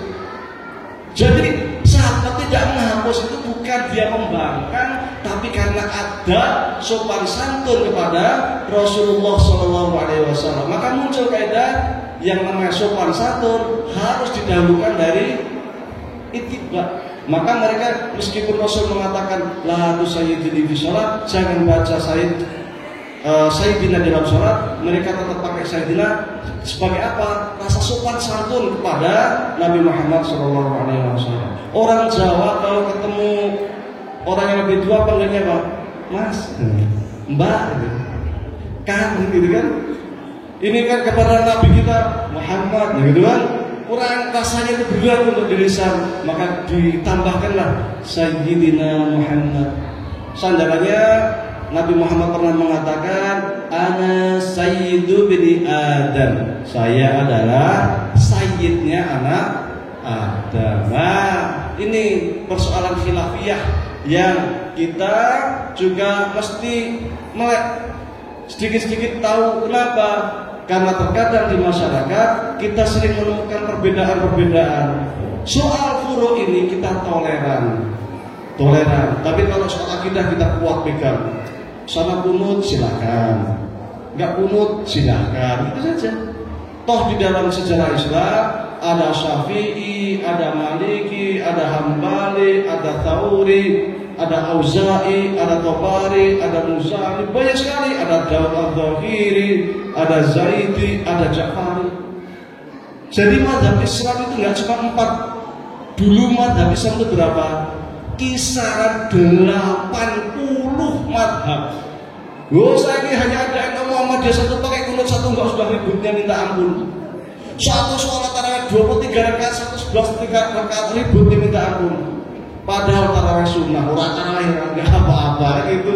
Jadi sahabat tidak menghapus itu bukan dia membangkang, tapi karena ada sopan santun kepada Rasulullah SAW. Maka muncul kaidah yang namanya sopan santun harus didahulukan dari ittiba. Maka mereka meskipun Rasul mengatakan la tusayyidini fi shalat, jangan baca Sayyidina dalam sholat, mereka tetap pakai Sayyidina sebagai apa? Rasa sopan santun kepada Nabi Muhammad SAW. Orang Jawa kalau ketemu orang yang lebih tua panggilnya apa? Mas, Mbak, kan, gitu kan? Ini kan kepada Nabi kita Muhammad, gitu kan? Kurang rasanya itu berat untuk dilisan, maka ditambahkanlah Sayyidina Muhammad. Sandarannya Nabi Muhammad pernah mengatakan, Ana sayyidu bini Adam. Saya adalah sayyidnya anak Adam. Nah, ini persoalan khilafiyah yang kita juga mesti melek sedikit-sedikit tahu. Kenapa? Karena terkadang di masyarakat kita sering menemukan perbedaan-perbedaan. Soal furu ini kita toleran. Tapi kalau soal akidah kita kuat pegang. Sana kunut silakan, nggak kunut silakan, itu saja. Toh di dalam sejarah Islam ada Syafi'i, ada Maliki, ada Hambali, ada Thauri, ada Auza'i, ada Tabari, ada Muzani, banyak sekali. Ada Daud al-Dhahiri, ada Zaidi, ada Ja'fari. Jadi mazhab Islam itu nggak cuma 4. Dulu mazhab Islam itu berapa? Kisaran 80 mazhab. Saya ini hanya ada yang Muhammadiyah satu pakai kunut satu enggak sudah ributnya minta ampun. Satu sholat tarawih 23 rakaat, satu 11 rakaat ributnya minta ampun. Padahal tarawih sunnah, orang tarawih enggak apa-apa itu.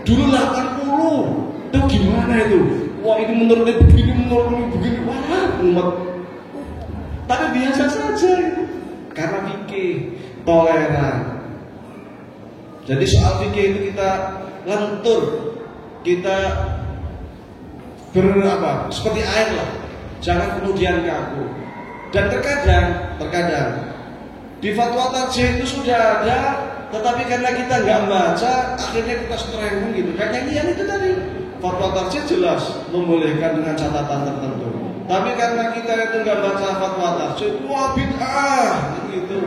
Dulu 80. Itu gimana itu? Wah ini menurut begini, wah umat. Tapi biasa saja karena fikih toleran. Jadi soal fikih itu kita lentur, kita seperti air lah, jangan kemudian kaku. Dan terkadang di fatwa tarjih itu sudah ada, tetapi karena kita nggak baca, akhirnya kita strength gitu. Kayak yang itu tadi, fatwa tarjih jelas membolehkan dengan catatan tertentu. Tapi karena kita itu nggak baca fatwa tarjih, wah bid'ah gitu.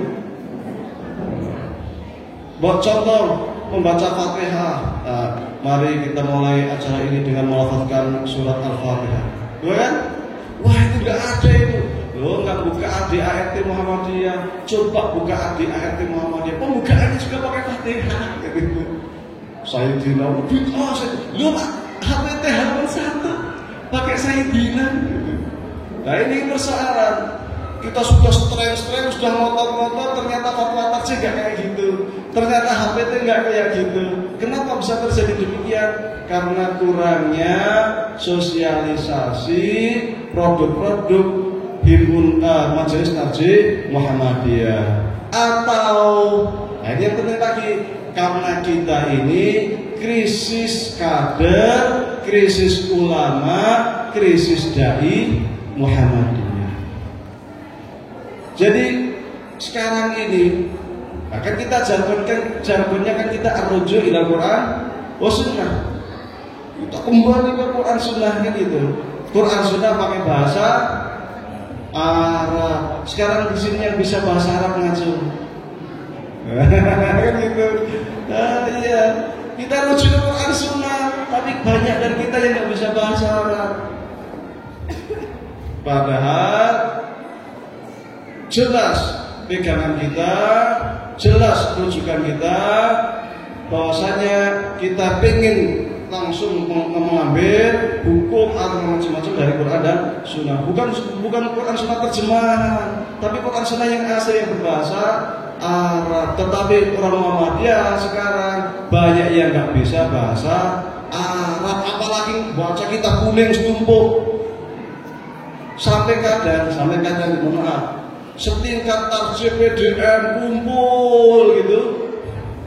Buat contoh membaca Fatihah. Nah, mari kita mulai acara ini dengan melafazkan surat Al-Fatihah. Kan? Wah itu nggak ada itu. Lo nggak buka ADART Muhammadiyah. Coba buka ADART Muhammadiyah. Pembukaannya juga pakai Fatihah. Gitu. Sayyidina. Lo HPT halaman 1 pakai Sayyidina. Nah ini persoalan. Kita sudah streng, sudah ngotot-ngotot, ternyata fatwa tarjih nggak kayak gitu. Ternyata HPT nggak kayak gitu. Kenapa bisa terjadi demikian? Karena kurangnya sosialisasi produk-produk Majelis Tarjih Muhammadiyah. Atau, ini yang penting lagi, karena kita ini krisis kader, krisis ulama, krisis dai Muhammadiyah. Jadi sekarang ini akan kita jargonnya kan kita arruju ila Quran wa sunnah. Kita kembali ke Quran sunnah kan gitu. Quran sunnah pakai bahasa Arab. Sekarang di sini yang bisa bahasa Arab ngacung. Kan gitu. Iya. Kita rujuk ke Quran Sunnah, tapi banyak dari kita yang nggak bisa bahasa Arab. Padahal jelas pegangan kita, jelas rujukan kita, bahwasanya kita pengen langsung mengambil hukum atau macam-macam dari Quran dan Sunnah. Bukan Quran Sunnah terjemahan, tapi Quran Sunnah yang asli yang berbahasa Arab. Tetapi orang Muhammadiyah sekarang banyak yang nggak bisa bahasa Arab, apalagi baca kitab kuning setumpuk. Sampai kadang mohon maaf, setingkat tarjih PDN kumpul gitu,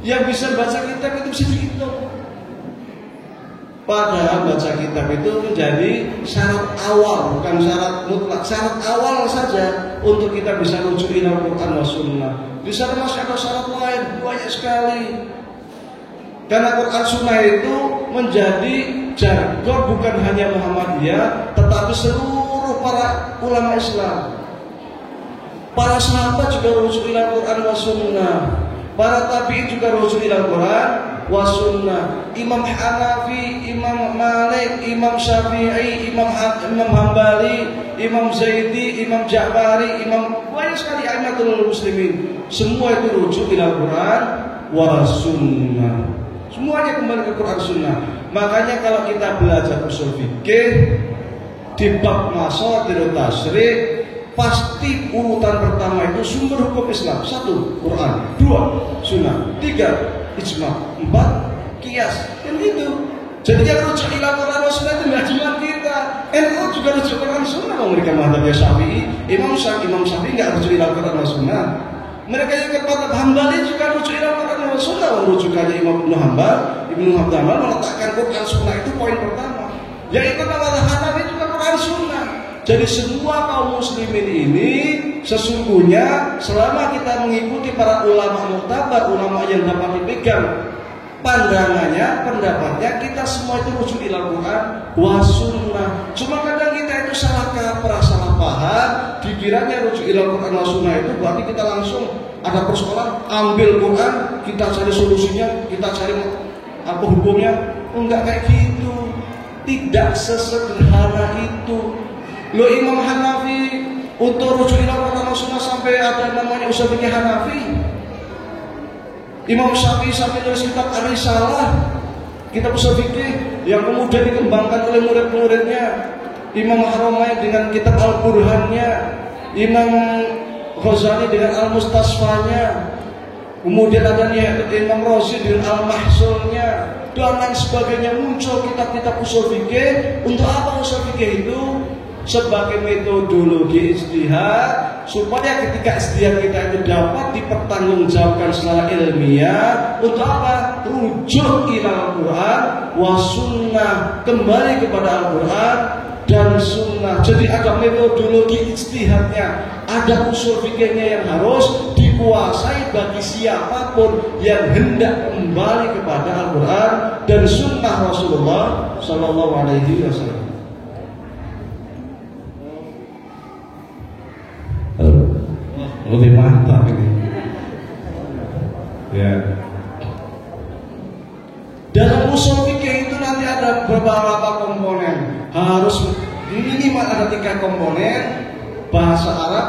yang bisa baca kitab itu bisa dihitung. Padahal baca kitab itu menjadi syarat awal, bukan syarat mutlak, syarat awal saja untuk kita bisa rujuk ila Quran wa Sunnah. Di sana masih ada syarat lain banyak sekali. Karena Quran Sunnah itu menjadi jargon bukan hanya Muhammadiyah, tetapi seluruh para ulama Islam. Para sahabat juga rujuk ila Quran wa Sunnah. Para tabi'in juga rujuk ila Quran wa Sunnah. Imam Hanafi, Imam Malik, Imam Syafi'i, Imam Hambali, Imam Zaidi, Imam Ja'fari, banyak sekali a'immatul muslimin. Semua itu rujuk ila Quran wa Sunnah. Semuanya kembali ke Quran Sunnah. Makanya kalau kita belajar usul fikih di bab masadir tasyri', pasti urutan pertama itu sumber hukum Islam. 1. Quran, 2. Sunnah, 3. Ijma, 4. Qiyas. Dan itu. Jadi yang rujuk ila Quran wa Sunnah itu tidak cuma kita. NU juga rujuk Quran Sunnah. Mereka mazhabnya Syafi'i, Imam Syafi'i nggak rujuk ila Quran wa Sunnah. Mereka yang kepada Hambali juga rujuk ila Quran wa Sunnah. Rujukannya Imam Ibnu Hanbal meletakkan Quran Sunnah itu poin pertama. Yang ikut mazhab Hanafi juga Quran Sunnah. Jadi semua kaum muslimin ini sesungguhnya selama kita mengikuti para ulama muktabar, ulama yang dapat dipegang pandangannya, pendapatnya, kita semua itu rujuk ila Quran wa Sunnah. Cuma kadang kita itu salah kaprah, salah paham, dikiranya rujuk ila Quran wa Sunnah itu berarti kita langsung ada persoalan, ambil Quran, kita cari solusinya, kita cari apa hukumnya. Enggak kayak gitu. Tidak sesederhana itu. Lo Imam Hanafi untuk rujuk ila Quran wa Sunnah sampai ada namanya usul fikih Hanafi. Imam Syafi'i sampai nulis kitab Ar-Risalah, kitab usul fikih yang kemudian dikembangkan oleh murid-muridnya. Imam Haramain dengan kitab Al-Burhannya, Imam Ghazali dengan Al-Mustasfanya, kemudian ada Imam Razi dengan Al-Mahsulnya, dan lain sebagainya. Muncul kitab-kitab usul fikih. Untuk apa usul fikih itu? Sebagai metodologi ijtihad, supaya ketika ijtihad kita itu dapat dipertanggungjawabkan secara ilmiah. Untuk apa? Rujuk ila Al-Quran wa Sunnah, kembali kepada Al-Quran dan Sunnah. Jadi ada metodologi ijtihadnya, ada usul fikihnya yang harus dikuasai bagi siapapun yang hendak kembali kepada Al-Quran dan Sunnah Rasulullah Sallallahu Alaihi Wasallam. Lebih mantap ini. Ya. Dalam usul fikih itu nanti ada beberapa komponen. Harus minimal ada 3 komponen. Bahasa Arab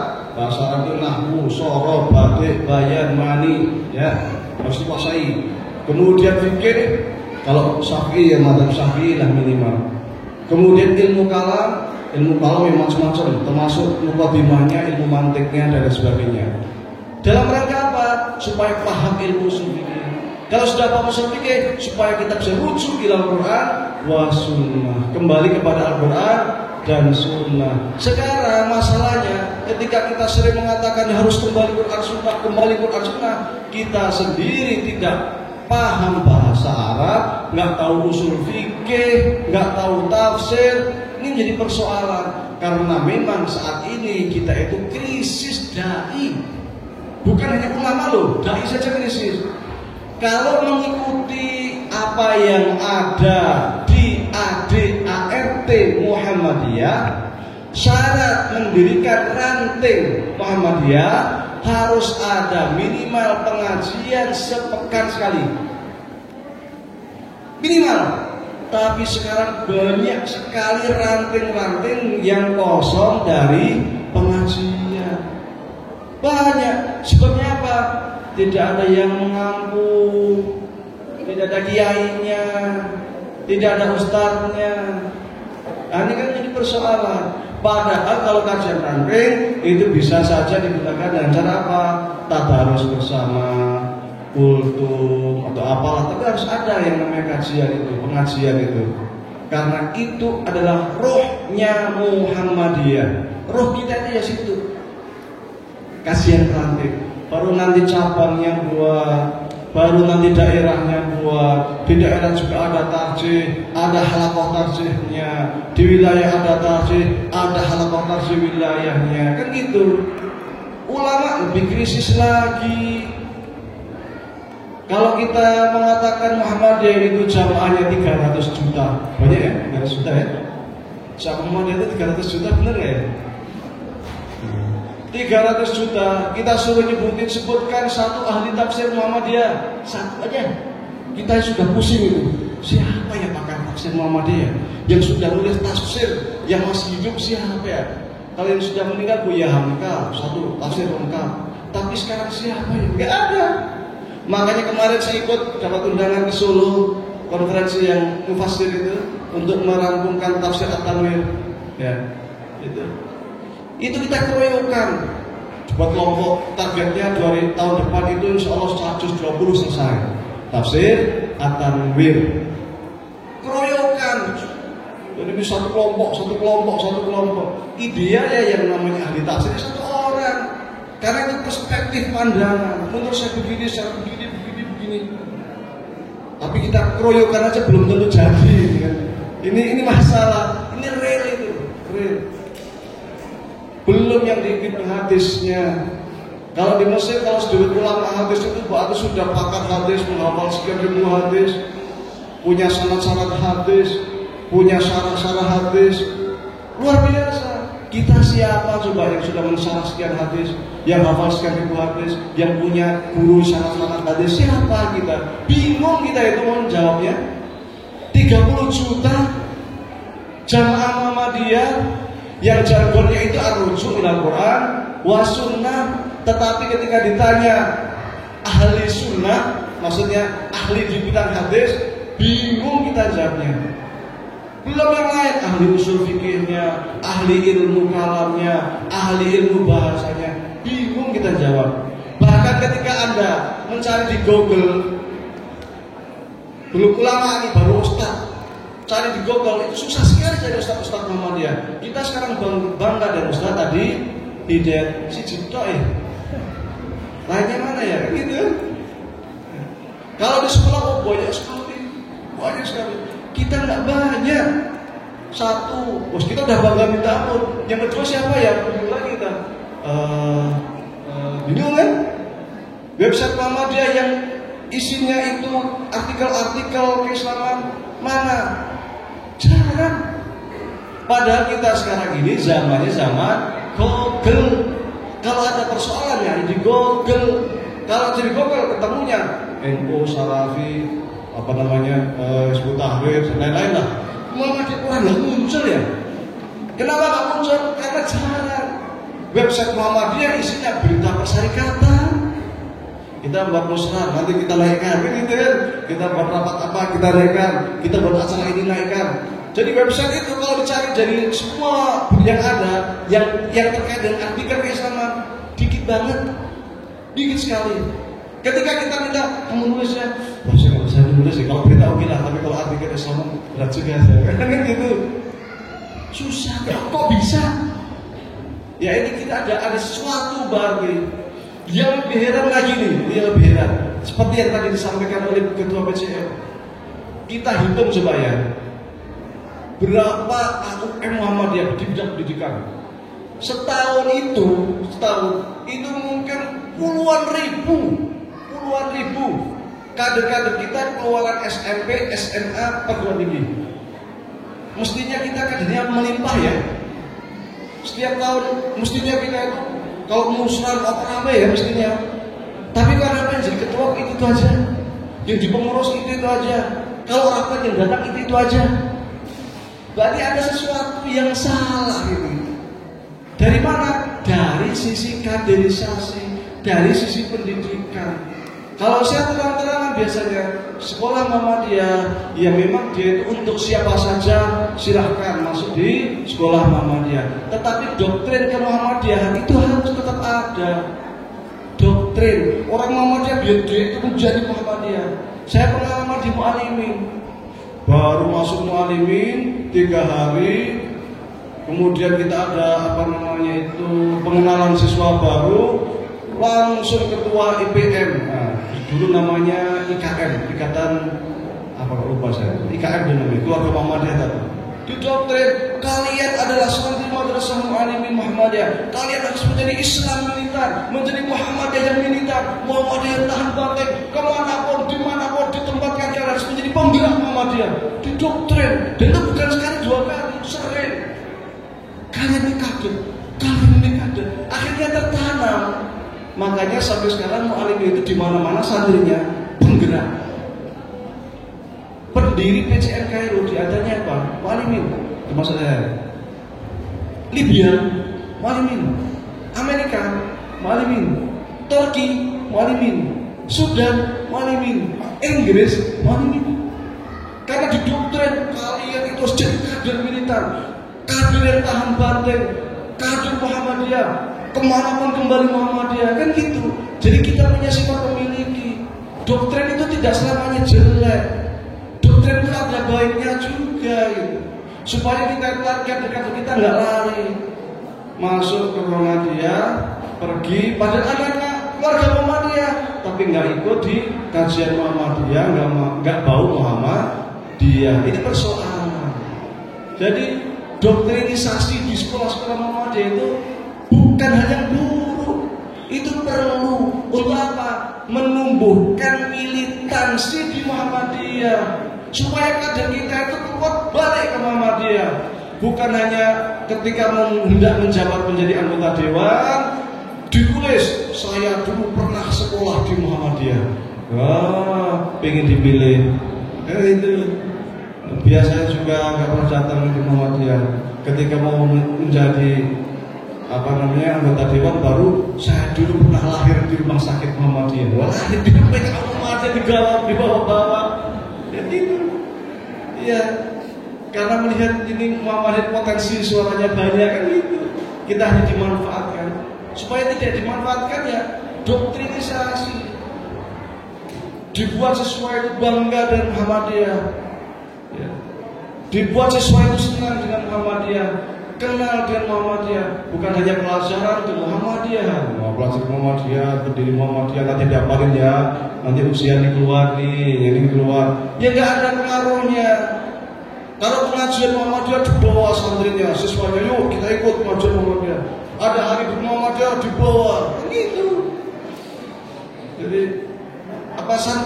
itu nahwu, shoroh, badik, bayan, mani, ya harus dikuasai. Kemudian fikih, kalau Syafi'i ya mazhab Syafi'i lah minimal. Kemudian ilmu kalam yang macam-macam, termasuk mukadimahnya, ilmu mantiknya dan sebagainya. Dalam rangka apa? Supaya paham ilmu usul fikih. Kalau sudah paham usul fikih, supaya kita bisa rujuk ila Al-Quran wa Sunnah, kembali kepada Al-Quran dan Sunnah. Sekarang masalahnya, ketika kita sering mengatakan harus kembali Quran Sunnah, kita sendiri tidak paham bahasa Arab, nggak tahu usul fikih, nggak tahu tafsir. Ini menjadi persoalan karena memang saat ini kita itu krisis dai, bukan hanya ulama loh, dai saja krisis. Kalau mengikuti apa yang ada di ADART Muhammadiyah, syarat mendirikan ranting Muhammadiyah harus ada minimal pengajian sepekan sekali. Minimal. Tapi sekarang banyak sekali ranting-ranting yang kosong dari pengajian. Banyak. Sebabnya apa? Tidak ada yang mengampu, tidak ada kiainya, tidak ada ustadznya. Nah, ini kan jadi persoalan. Padahal kalau kajian ranting itu bisa saja digunakan dengan cara apa? Tadarus bersama, kultum atau apalah. Tapi harus ada yang namanya kajian itu, pengajian itu. Karena itu adalah rohnya Muhammadiyah. Roh kita itu ya situ. Kajian ranting. Baru nanti cabangnya buat, baru nanti daerahnya buat. Di daerah juga ada tarjih, ada halakoh tarjihnya. Di wilayah ada tarjih, ada halakoh tarjih wilayahnya. Kan gitu. Ulama lebih krisis lagi. Kalau kita mengatakan Muhammadiyah itu jamaahnya 300 juta, banyak ya? 300 juta ya? Jamaah Muhammadiyah itu 300 juta, bener ya? 300 juta, kita suruh sebutkan satu ahli tafsir Muhammadiyah, satu aja. Kita sudah pusing itu. Siapa yang pakar tafsir Muhammadiyah? Yang sudah nulis tafsir, yang masih hidup siapa ya? Kalau yang sudah meninggal Buya Hamka, satu tafsir lengkap. Tapi sekarang siapa ya? Gak ada. Makanya kemarin saya ikut dapat undangan ke Solo, konferensi yang mufassir itu untuk merampungkan tafsir At-Tanwir. Ya, itu kita keroyokan. Buat kelompok targetnya tahun depan itu insya Allah 120 selesai tafsir At-Tanwir. Keroyokan. Jadi satu kelompok. Idealnya yang namanya ahli tafsir satu orang. Karena itu perspektif pandangan. Menurut saya begini. Tapi kita keroyokan aja belum tentu jadi. Kan? Ini masalah. Ini real itu. Real. Belum yang dibikin hadisnya. Kalau di Mesir, kalau sedikit ulama hadis itu berarti sudah pakar hadis, menghafal sekian ribu hadis, punya sanad-sanad hadis, punya syarah-syarah hadis, luar biasa. Kita siapa coba yang sudah mensyarah sekian hadis, yang hafal sekian ribu hadis, yang punya guru sanad-sanad hadis? Siapa kita? Bingung kita itu mau jawabnya. 30 juta jamaah Muhammadiyah yang jargonnya itu ar-rujuk ila Quran wa sunnah, tetapi ketika ditanya ahli sunnah, maksudnya ahli di bidang hadis, bingung kita jawabnya. Belum yang lain, ahli usul fikihnya, ahli ilmu kalamnya, ahli ilmu bahasanya, bingung kita jawab. Bahkan ketika Anda mencari di Google, belum ulama ini baru ustaz, cari di Google itu susah sekali jadi ustaz Muhammadiyah. Kita sekarang bangga dan ustaz tadi Hidayat si Cipto lainnya mana ya gitu. Kalau di sekolah banyak sekali. Kita nggak banyak. Satu, bos kita udah bangga minta ampun. Yang kedua siapa ya? Lagi kita bingung kan? Website Muhammadiyah yang isinya itu artikel-artikel keislaman mana? Jarang. Padahal kita sekarang ini zamannya zaman Google. Kalau ada persoalan ya di Google. Kalau di Google ketemunya NU, Salafi, apa namanya, Hizbut Tahrir, dan lain-lain lah. Muhammadiyah Quran nggak muncul ya? Kenapa nggak muncul? Karena jarang. Website Muhammadiyah isinya berita persyarikatan. Kita buat musnah, nanti kita naikkan, gitu kan? Kita buat rapat apa, kita naikkan. Kita buat acara ini naikkan. Jadi website itu kalau dicari dari semua yang ada, yang terkait dengan artikel keislaman, dikit banget, dikit sekali. Ketika kita minta kamu nulis ya, saya nggak bisa nulis ya. Kalau berita oke lah, tapi kalau artikel keislaman berat juga saya. Kan gitu, susah. Kok bisa? Ya ini kita ada sesuatu baru. Yang lebih heran lagi nih, dia lebih heran. Seperti yang tadi disampaikan oleh Ketua PCM. Kita hitung coba ya. Berapa AUM Muhammadiyah di bidang pendidikan? Setahun itu mungkin puluhan ribu kader-kader kita keluaran SMP, SMA, perguruan tinggi. Mestinya kita kadernya melimpah ya. Setiap tahun mestinya kita itu kalau musran apa rame ya mestinya. Tapi karena apa yang jadi ketua itu aja, yang di pengurus itu aja, kalau rapat yang datang itu aja. Berarti ada sesuatu yang salah gitu. Dari mana? Dari sisi kaderisasi, dari sisi pendidikan. Kalau saya terang-terangan biasanya sekolah Muhammadiyah, ya memang dia itu untuk siapa saja silahkan masuk di sekolah Muhammadiyah. Tetapi doktrin ke-Muhammadiyahan itu harus tetap ada. Doktrin orang Muhammadiyah biar dia itu menjadi Muhammadiyah. Saya pengalaman di Mu'alimin, baru masuk Mu'alimin 3 hari, kemudian kita ada pengenalan siswa baru, langsung ketua IPM. Nah, dulu namanya IKM, Ikatan lupa saya. IKM namanya, keluarga Muhammadiyah tadi. Di doktrin kalian adalah santri madrasah Mu'alimin Muhammadiyah. Kalian harus menjadi Islam militan, menjadi Muhammadiyah yang militan, Muhammadiyah tahan banteng, kemanapun, dimanapun ditempatkan kalian harus menjadi penggerak Muhammadiyah. Di doktrin, dan itu bukan sekali 2 kali, sering. Kalian ini kaget, akhirnya tertanam. Makanya sampai sekarang Mu'alimin itu di mana-mana santrinya penggerak. Pendiri PCN Kairo di antaranya apa? Mu'alimin. Termasuk saya. Libya, Mu'alimin. Amerika, Mu'alimin. Turki, Mu'alimin. Sudan, Mu'alimin. Inggris, Mu'alimin. Karena di doktrin kalian itu harus jadi kader militan, kader yang tahan banteng, kader Muhammadiyah, kemanapun kembali Muhammadiyah, kan gitu. Jadi kita punya sifat memiliki. Doktrin itu tidak selamanya jelek. Doktrin itu ada baiknya juga gitu. Supaya kita kita nggak lari masuk ke Muhammadiyah, pergi pada anaknya keluarga Muhammadiyah, tapi nggak ikut di kajian Muhammadiyah, nggak bau Muhammadiyah. Ini persoalan. Jadi doktrinisasi di sekolah-sekolah Muhammadiyah itu bukan hanya buruk, itu perlu untuk apa? Menumbuhkan militansi di Muhammadiyah supaya kader kita itu kuat balik ke Muhammadiyah. Bukan hanya ketika hendak menjabat menjadi anggota dewan ditulis saya dulu pernah sekolah di Muhammadiyah. Wah, pengen dipilih. Itu biasanya juga nggak pernah datang di Muhammadiyah. Ketika mau menjadi anggota dewan baru saya dulu pernah lahir di rumah sakit Muhammadiyah. Wah, di Muhammadiyah dibawa-bawa. Jadi itu, ya karena melihat ini Muhammadiyah potensi suaranya banyak kan gitu. Kita hanya dimanfaatkan. Supaya tidak dimanfaatkan ya doktrinisasi. Dibuat sesuai itu bangga dengan Muhammadiyah. Ya. Dibuat sesuai itu senang dengan Muhammadiyah. Kenal dengan Muhammadiyah, bukan hanya pelajaran untuk Muhammadiyah. Pelajar Muhammadiyah, berdiri Muhammadiyah, nanti dapatin ya, nanti usia ini keluar nih, ini keluar. Ya nggak ada pengaruhnya. Kalau pengajian Muhammadiyah di bawah santrinya, siswanya yuk kita ikut pengajian Muhammadiyah. Ada hari di Muhammadiyah di bawah, gitu. Jadi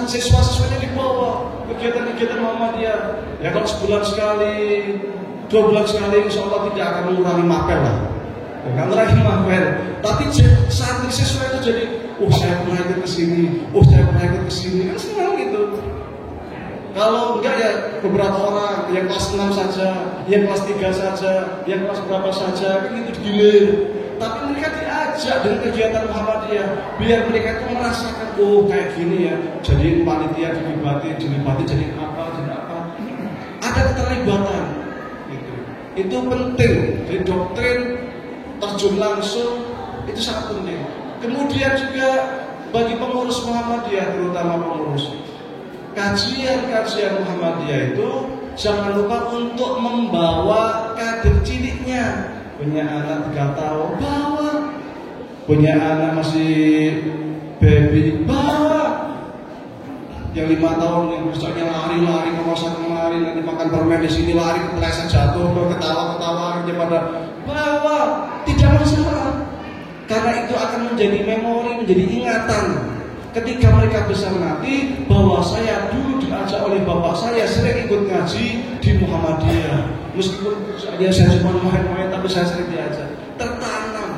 siswa-siswanya di bawah kegiatan-kegiatan Muhammadiyah. Ya kalau sebulan sekali, 2 bulan sekali, insya Allah tidak akan mengurangi mapel lah. Bukan mengurangi mapel, tapi santri siswa itu jadi, saya pernah ikut kesini, saya pernah ikut kesini, kan senang gitu. Kalau enggak ya beberapa orang yang kelas 6 saja, yang kelas 3 saja, yang kelas berapa saja, kan itu digilir. Tapi mereka diajak dengan kegiatan Muhammadiyah, biar mereka itu merasakan, kayak gini ya, jadi panitia dilibati jadi apa. Ada keterlibatan. Itu penting. Jadi doktrin terjun langsung itu sangat penting. Kemudian juga bagi pengurus Muhammadiyah, terutama pengurus kajian Muhammadiyah itu jangan lupa untuk membawa kader ciliknya. Punya anak 3 tahun, bawa. Punya anak masih baby, bawa. Yang 5 tahun yang misalnya lari kemari, nanti makan permen di sini lari kepleset jatuh, ketawa aja pada bawa, tidak masalah. Karena itu akan menjadi memori, menjadi ingatan ketika mereka besar nanti, bahwa saya dulu diajak oleh bapak saya sering ikut ngaji di Muhammadiyah. Meskipun saya cuma main-main, tapi saya sering diajak. Tertanam.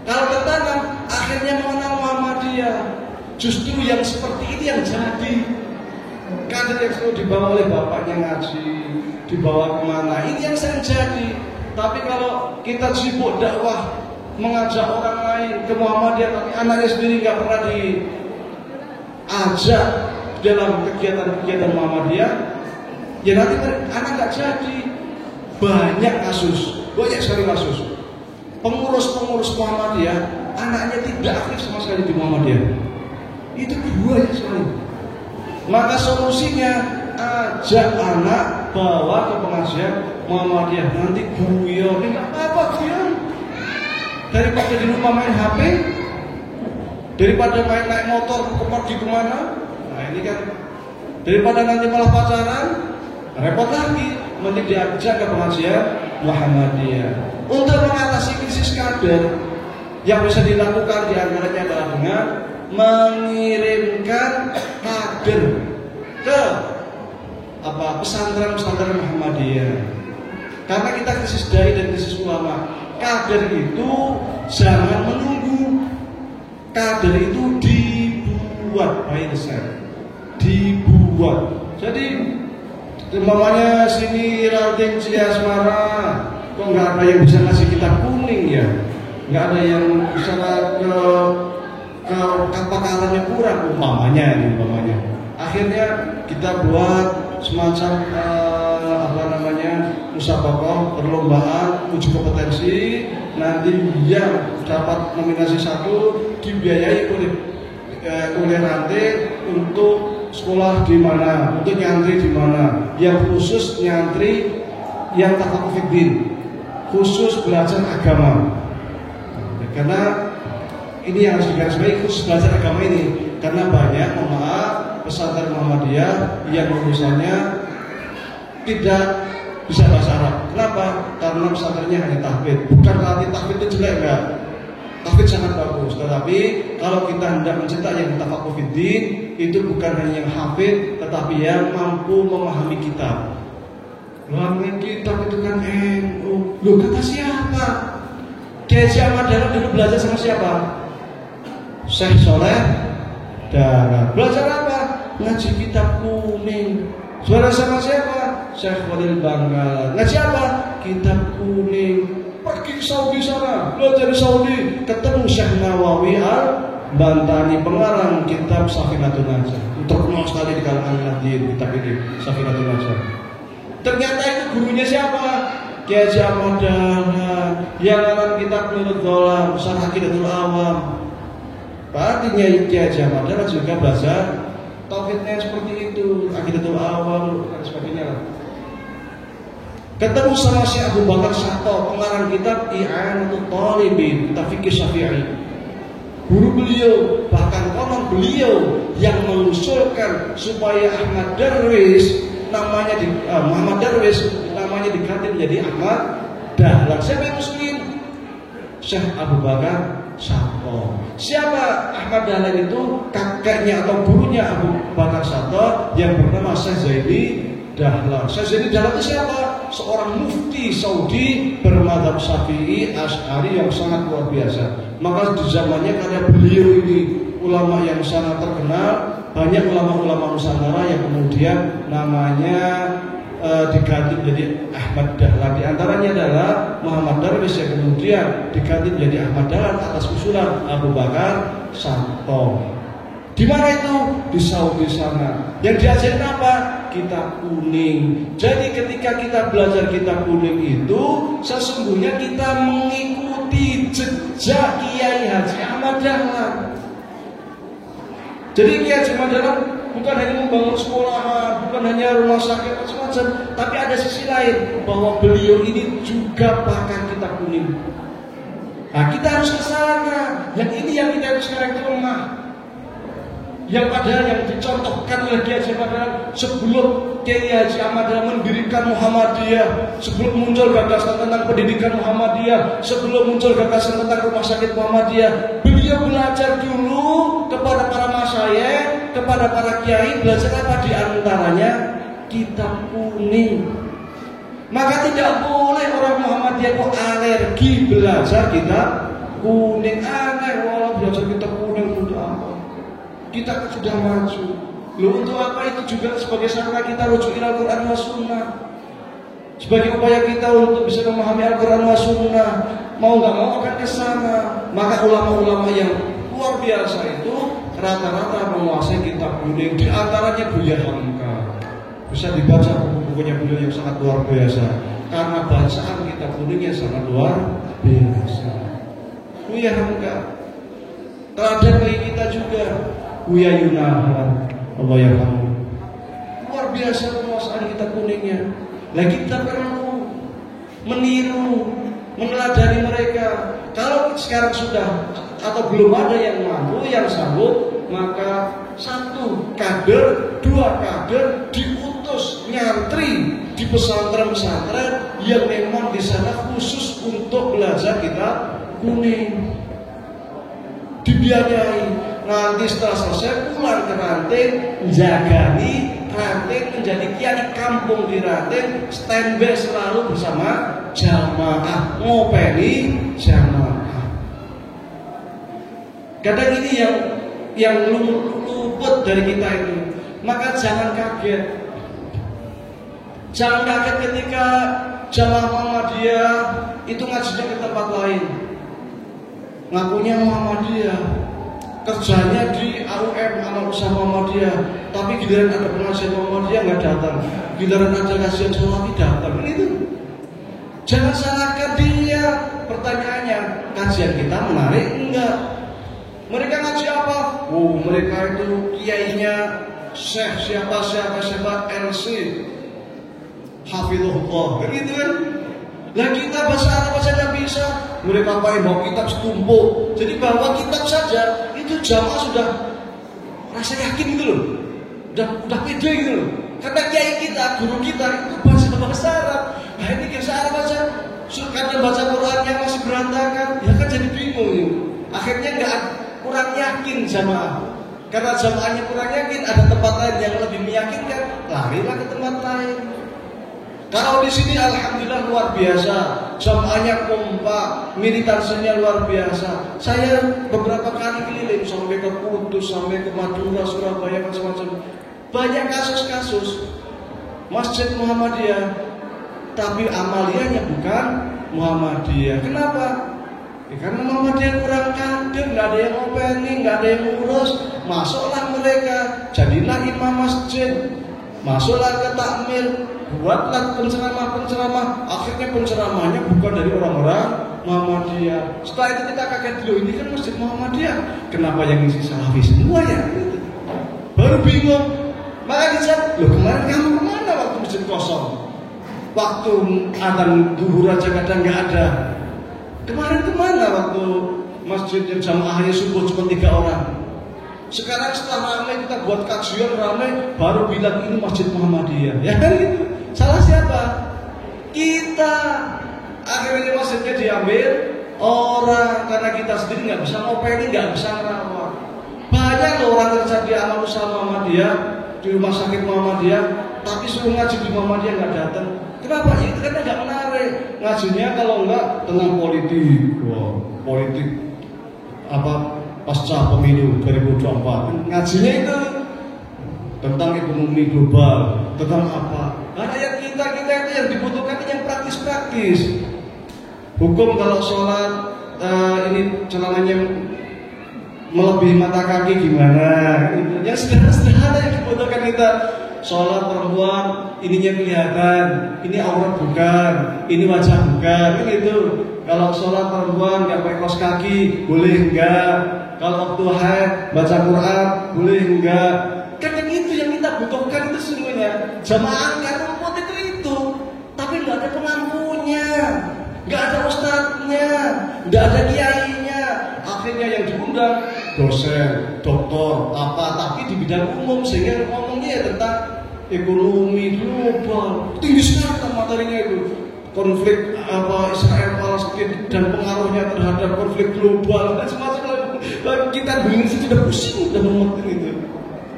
Kalau tertanam, akhirnya mengenal Muhammadiyah. Justru yang seperti ini yang jadi. Kader yang selalu dibawa oleh bapaknya ngaji, dibawa kemana, ini yang sering jadi. Tapi kalau kita sibuk dakwah, mengajak orang lain ke Muhammadiyah, tapi anaknya sendiri nggak pernah diajak dalam kegiatan-kegiatan Muhammadiyah, ya nanti anak nggak jadi. Banyak sekali kasus. Pengurus Muhammadiyah, anaknya tidak aktif sama sekali di Muhammadiyah. Itu banyak sekali. Maka solusinya, ajak anak bawa ke pengajian Muhammadiyah. Nanti guyon, nggak apa-apa guyon. Daripada di rumah main HP, daripada main naik motor pergi kemana. Nah ini kan, daripada nanti malah pacaran, repot lagi. Mending diajak ke pengajian Muhammadiyah. Untuk mengatasi krisis kader, yang bisa dilakukan diantaranya adalah dengan mengirimkan kader ke pesantren Muhammadiyah. Karena kita krisis dai dan krisis ulama, kader itu jangan menunggu. Kader itu dibuat by design, dibuat. Jadi umpamanya sini Ranting Ciasmara, kok nggak ada yang bisa ngasih kitab kuning ya, nggak ada yang bisa ke kapakarannya kurang umpamanya. Akhirnya kita buat semacam musabaqah, perlombaan uji kompetensi. Nanti yang dapat nominasi 1 dibiayai oleh Ranting untuk sekolah di mana, untuk nyantri di mana, yang khusus nyantri yang tafaqquh fiddin, khusus belajar agama. Karena ini yang harus digarisbawahi, khusus belajar agama ini, karena banyak pesantren Muhammadiyah yang lulusannya tidak bisa bahasa Arab. Kenapa? Karena pesantrennya hanya tahfidz. Bukan berarti tahfidz itu jelek, enggak. Tahfidz sangat bagus, tetapi kalau kita hendak mencetak yang tafaqquh fiddin, itu bukan hanya yang hafidz, tetapi yang mampu memahami kitab. Memahami kitab itu kan loh, kata siapa? Kiai Ahmad Dahlan dulu belajar sama siapa? Syekh Soleh Darat. Belajar apa? Ngaji kitab kuning. Suara sama siapa? Syekh Khalil Bangkalan. Ngaji apa? Kitab kuning. Pergi ke Saudi sana, belajar di Saudi, ketemu Syekh Nawawi Al-Bantani, pengarang kitab Safinatul Najah. Terkenal sekali di kalangan Nahdien kitab ini, Safinatul Najah. Ternyata itu gurunya siapa? Kiai Ahmad Dahlan, yang dalam kitab Nurul Dholam, Syarh Aqidatul Awam. Artinya Kiai Ahmad Dahlan juga belajar tauhidnya seperti itu, Aqidatul Awam dan sebagainya. Ketemu sama Syekh Abu Bakar Sato, pengarang kitab I'anatul Talibin, kitab fikih Syafi'i. Guru beliau, bahkan konon beliau yang mengusulkan supaya Ahmad Darwis namanya Muhammad Darwis namanya diganti menjadi Ahmad Dahlan. Siapa yang usulin? Syekh Abu Bakar Sato. Siapa Ahmad Dahlan itu? Kakeknya atau gurunya Abu Bakar Sato yang bernama Syekh Zaidi Dahlan. Syekh Zaidi Dahlan itu siapa? Seorang mufti Saudi bermadzhab Syafi'i Asy'ari yang sangat luar biasa. Maka di zamannya karena beliau ini ulama yang sangat terkenal, banyak ulama-ulama Nusantara yang kemudian namanya diganti menjadi Ahmad Dahlan. Di antaranya adalah Muhammad Darwis yang kemudian diganti menjadi Ahmad Dahlan atas usulan Abu Bakar Sato. Di mana itu? Di Saudi sana. Yang diajarin apa? Kitab kuning. Jadi ketika kita belajar kitab kuning itu, sesungguhnya kita mengikuti jejak Kiai Haji Ahmad Dahlan. Jadi Kiai Haji Ahmad Dahlan bukan hanya membangun sekolahan, bukan hanya rumah sakit macam-macam, tapi ada sisi lain bahwa beliau ini juga pakar kitab kuning. Nah, kita harus ke sana. Yang ini yang kita harus sekarang itu lemah. Yang padahal yang dicontohkan oleh Kiai Haji Ahmad Dahlan sebelum Kiai Haji Ahmad Dahlan mendirikan Muhammadiyah, sebelum muncul gagasan tentang pendidikan Muhammadiyah, sebelum muncul gagasan tentang rumah sakit Muhammadiyah, beliau beliau belajar dulu kepada para masyayikh, kepada para kiai, belajar apa di antaranya? Kitab kuning. Maka tidak boleh orang Muhammadiyah kok alergi belajar kitab kuning. Aneh, walau belajar kitab kuning untuk apa? Kita sudah maju. Loh, untuk apa itu juga sebagai sarana kita rujuk Al-Quran wa Sunnah, sebagai upaya kita untuk bisa memahami Al-Quran wa Sunnah. Mau nggak mau akan ke sana. Maka ulama-ulama yang luar biasa itu rata-rata menguasai kitab kuning. Di antaranya Buya Hamka. Bisa dibaca buku-bukunya beliau yang sangat luar biasa. Karena bacaan kitab kuningnya sangat luar biasa. Buya Hamka. Teladan bagi kita juga Buya Yunahan, Allah yarhamu. Luar biasa penguasaan kitab kuningnya. Lagi kita perlu meniru, meneladani mereka. Kalau sekarang sudah atau belum ada yang mampu, yang sanggup, maka satu kader, dua kader diutus nyantri di pesantren-pesantren yang memang di sana khusus untuk belajar kitab kuning. Dibiayai. Nanti setelah selesai pulang ke Ranting, jagani Ranting, menjadi kiai kampung di Ranting, standby selalu bersama jamaah, ngopeni jamaah. Kadang ini yang luput dari kita itu. Maka jangan kaget. Jangan kaget ketika jamaah Muhammadiyah itu ngajinya ke tempat lain. Ngakunya Muhammadiyah, kerjanya di AUM Amal Usaha Muhammadiyah, tapi giliran ada pengajian Muhammadiyah nggak datang, giliran ada kajian Salafi datang. Itu jangan salahkan dia. Pertanyaannya, kajian kita menarik enggak? Mereka ngaji apa? Oh, mereka itu kiainya Syekh siapa LC Hafizullah, begitu kan? Lah kita bahasa Arab saja tidak bisa. Mereka bawa kitab setumpuk. Jadi bawa kitab saja itu jamaah sudah rasa yakin gitu loh. Udah pede gitu loh. Karena kiai kita, guru kita itu bahasa Arab. Nah ini bahasa Arab aja. Kadang baca Qurannya masih berantakan. Ya kan jadi bingung ya. Akhirnya kurang yakin jamaah. Karena jamaahnya kurang yakin, ada tempat lain yang lebih meyakinkan, larilah ke tempat lain. Kalau di sini alhamdulillah luar biasa, jamaahnya kompak, militansinya luar biasa. Saya beberapa kali keliling sampai ke Kudus, sampai ke Madura, Surabaya, macam-macam. Banyak kasus-kasus Masjid Muhammadiyah, tapi amaliyahnya bukan Muhammadiyah. Kenapa? Ya, karena Muhammadiyah kurang kader, nggak ada yang opening, nggak ada yang ngurus. Masuklah mereka, jadilah imam masjid, masuklah ke takmir. Buatlah penceramah. Akhirnya penceramahnya bukan dari orang-orang Muhammadiyah. Setelah itu kita kaget dulu, ini kan Masjid Muhammadiyah, kenapa yang ngisi Salafi semua ya? Baru bingung. Maka dijawab, loh kemarin kamu kemana waktu masjid kosong? Waktu adzan zuhur aja kadang nggak ada. Kemarin kemana waktu masjid yang jamaahnya subuh cuma 3 orang? Sekarang setelah ramai kita buat kajian ramai, baru bilang ini Masjid Muhammadiyah. Ya kan gitu. Salah siapa? Kita. Akhirnya masjidnya diambil orang karena kita sendiri nggak bisa ngopeni, nggak bisa ngerawat. Banyak loh orang kerja di Amal Usaha Muhammadiyah, di rumah sakit Muhammadiyah, tapi suruh ngaji di Muhammadiyah nggak datang. Kenapa? Ya itu karena nggak menarik. Ngajinya kalau nggak tentang politik, politik apa? Pasca pemilu 2024 ngajinya itu tentang ekonomi global, tentang apa? Karena yang kita itu yang dibutuhkan yang praktis. Hukum kalau sholat ini celananya melebihi mata kaki gimana? Yang sederhana yang dibutuhkan kita. Sholat perempuan ininya kelihatan, ini aurat bukan, ini wajah bukan, kan itu. Kalau sholat perempuan nggak pakai kaos kaki boleh enggak? Kalau waktu haid baca Quran boleh enggak? Kan yang itu yang kita butuhkan itu semuanya. Jamaah yang rumput itu, tapi nggak ada pengampunya, nggak ada ustadznya, nggak ada kiainya. Akhirnya yang diundang dosen, doktor, apa, tapi di bidang umum sehingga ngomongnya ya tentang ekonomi global. Tinggi sekali materinya itu. Konflik apa Israel Palestina dan pengaruhnya terhadap konflik global dan semacam Kita dengar sih sudah pusing, sudah memetik itu.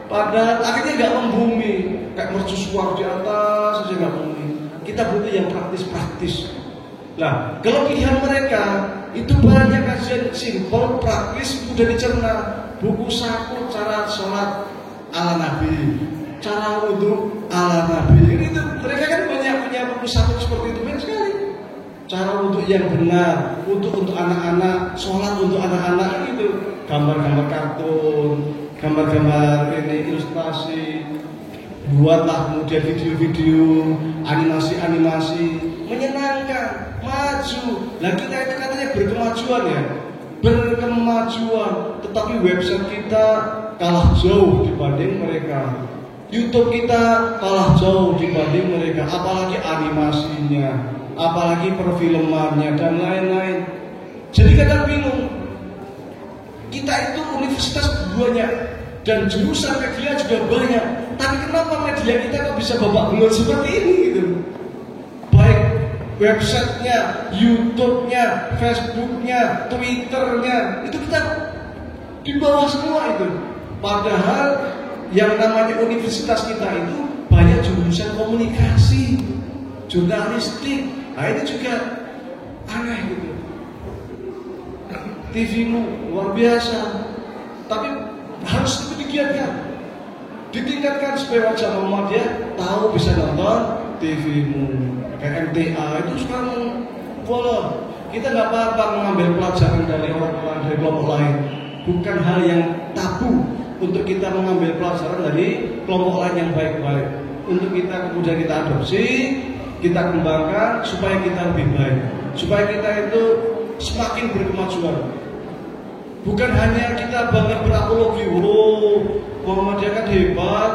Padahal akhirnya nggak membumi, kayak mercusuar di atas saja nggak membumi. Kita butuh yang praktis-praktis. Nah, kelebihan mereka itu banyak kajian simpel, praktis, mudah dicerna. Buku saku cara sholat ala Nabi, cara wudhu ala Nabi. Ini tuh mereka kan banyak punya buku saku seperti itu banyak sekali. Cara wudhu yang benar, wudhu untuk anak-anak, sholat untuk anak-anak itu. Gambar-gambar kartun, gambar-gambar ini ilustrasi, buatlah kemudian video-video, animasi-animasi, menyenangkan, maju. Nah kita itu katanya berkemajuan ya, berkemajuan, tetapi website kita kalah jauh dibanding mereka, YouTube kita kalah jauh dibanding mereka, apalagi animasinya, apalagi perfilmannya dan lain-lain. Jadi kita bingung. Kita itu universitas banyak dan jurusan media juga banyak, tapi kenapa media kita kok bisa babak belur seperti ini gitu? Baik websitenya, YouTube-nya, Facebook-nya, Twitter-nya, itu kita di bawah semua itu. Padahal yang namanya universitas kita itu banyak jurusan komunikasi, jurnalistik. Nah ini juga aneh gitu. TV-mu luar biasa, tapi harus lebih digiatkan, ditingkatkan supaya wajah Muhammadiyah tahu bisa nonton TV-mu. Kayak MTA itu sekarang boleh. Kita nggak apa-apa mengambil pelajaran dari orang-orang dari kelompok lain. Bukan hal yang tabu untuk kita mengambil pelajaran dari kelompok lain yang baik-baik. Untuk kita kemudian kita adopsi, kita kembangkan supaya kita lebih baik, supaya kita itu semakin berkemajuan. Bukan hanya kita bangga berapologi, Muhammadiyah kan hebat,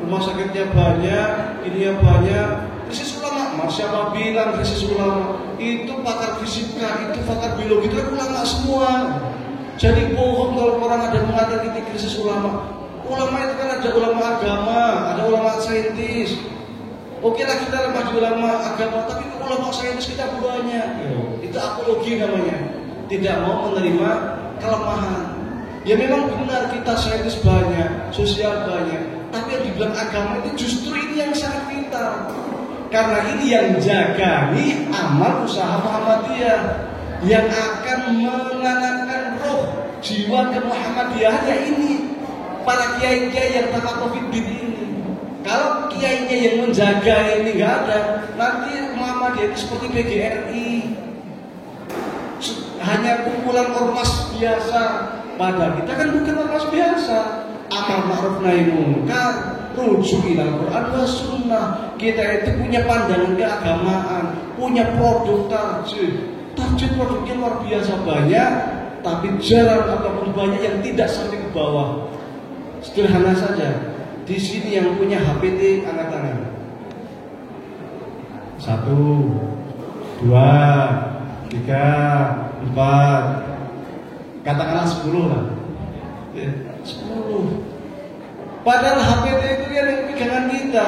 rumah sakitnya banyak, ininya banyak. Krisis ulama, siapa bilang krisis ulama? Itu pakar fisika, itu pakar biologi, itu ulama semua. Jadi bohong kalau orang ada mengatakan ini krisis ulama. Ulama itu kan ada ulama agama, ada ulama saintis. Oke lah kita lemah di ulama agama, tapi ulama saintis kita banyak. Itu apologi namanya. Tidak mau menerima kelemahan. Ya memang benar kita saintis banyak, sosial banyak, tapi yang dibilang agama itu justru ini yang sangat vital. Karena ini yang jagai amal usaha Muhammadiyah, yang akan menanamkan roh jiwa ke Muhammadiyahnya ini para kiai-kiai yang tanpa COVID ini. Kalau kiainya yang menjaga ini nggak ada, nanti Muhammadiyah itu seperti PGRI, hanya kumpulan ormas biasa. Padahal kita kan bukan ormas biasa. Amar ma'ruf nahi munkar, rujuk ilal Quran wa sunnah. Kita itu punya pandangan keagamaan, punya produk tarjih. Tarjih produknya luar biasa banyak, tapi jarang ataupun banyak yang tidak sampai ke bawah. Sederhana saja. Di sini yang punya HPT angkat tangan. 1, 2, 3, 4, katakanlah 10 lah. 10. Padahal HPT itu yang pegangan kita.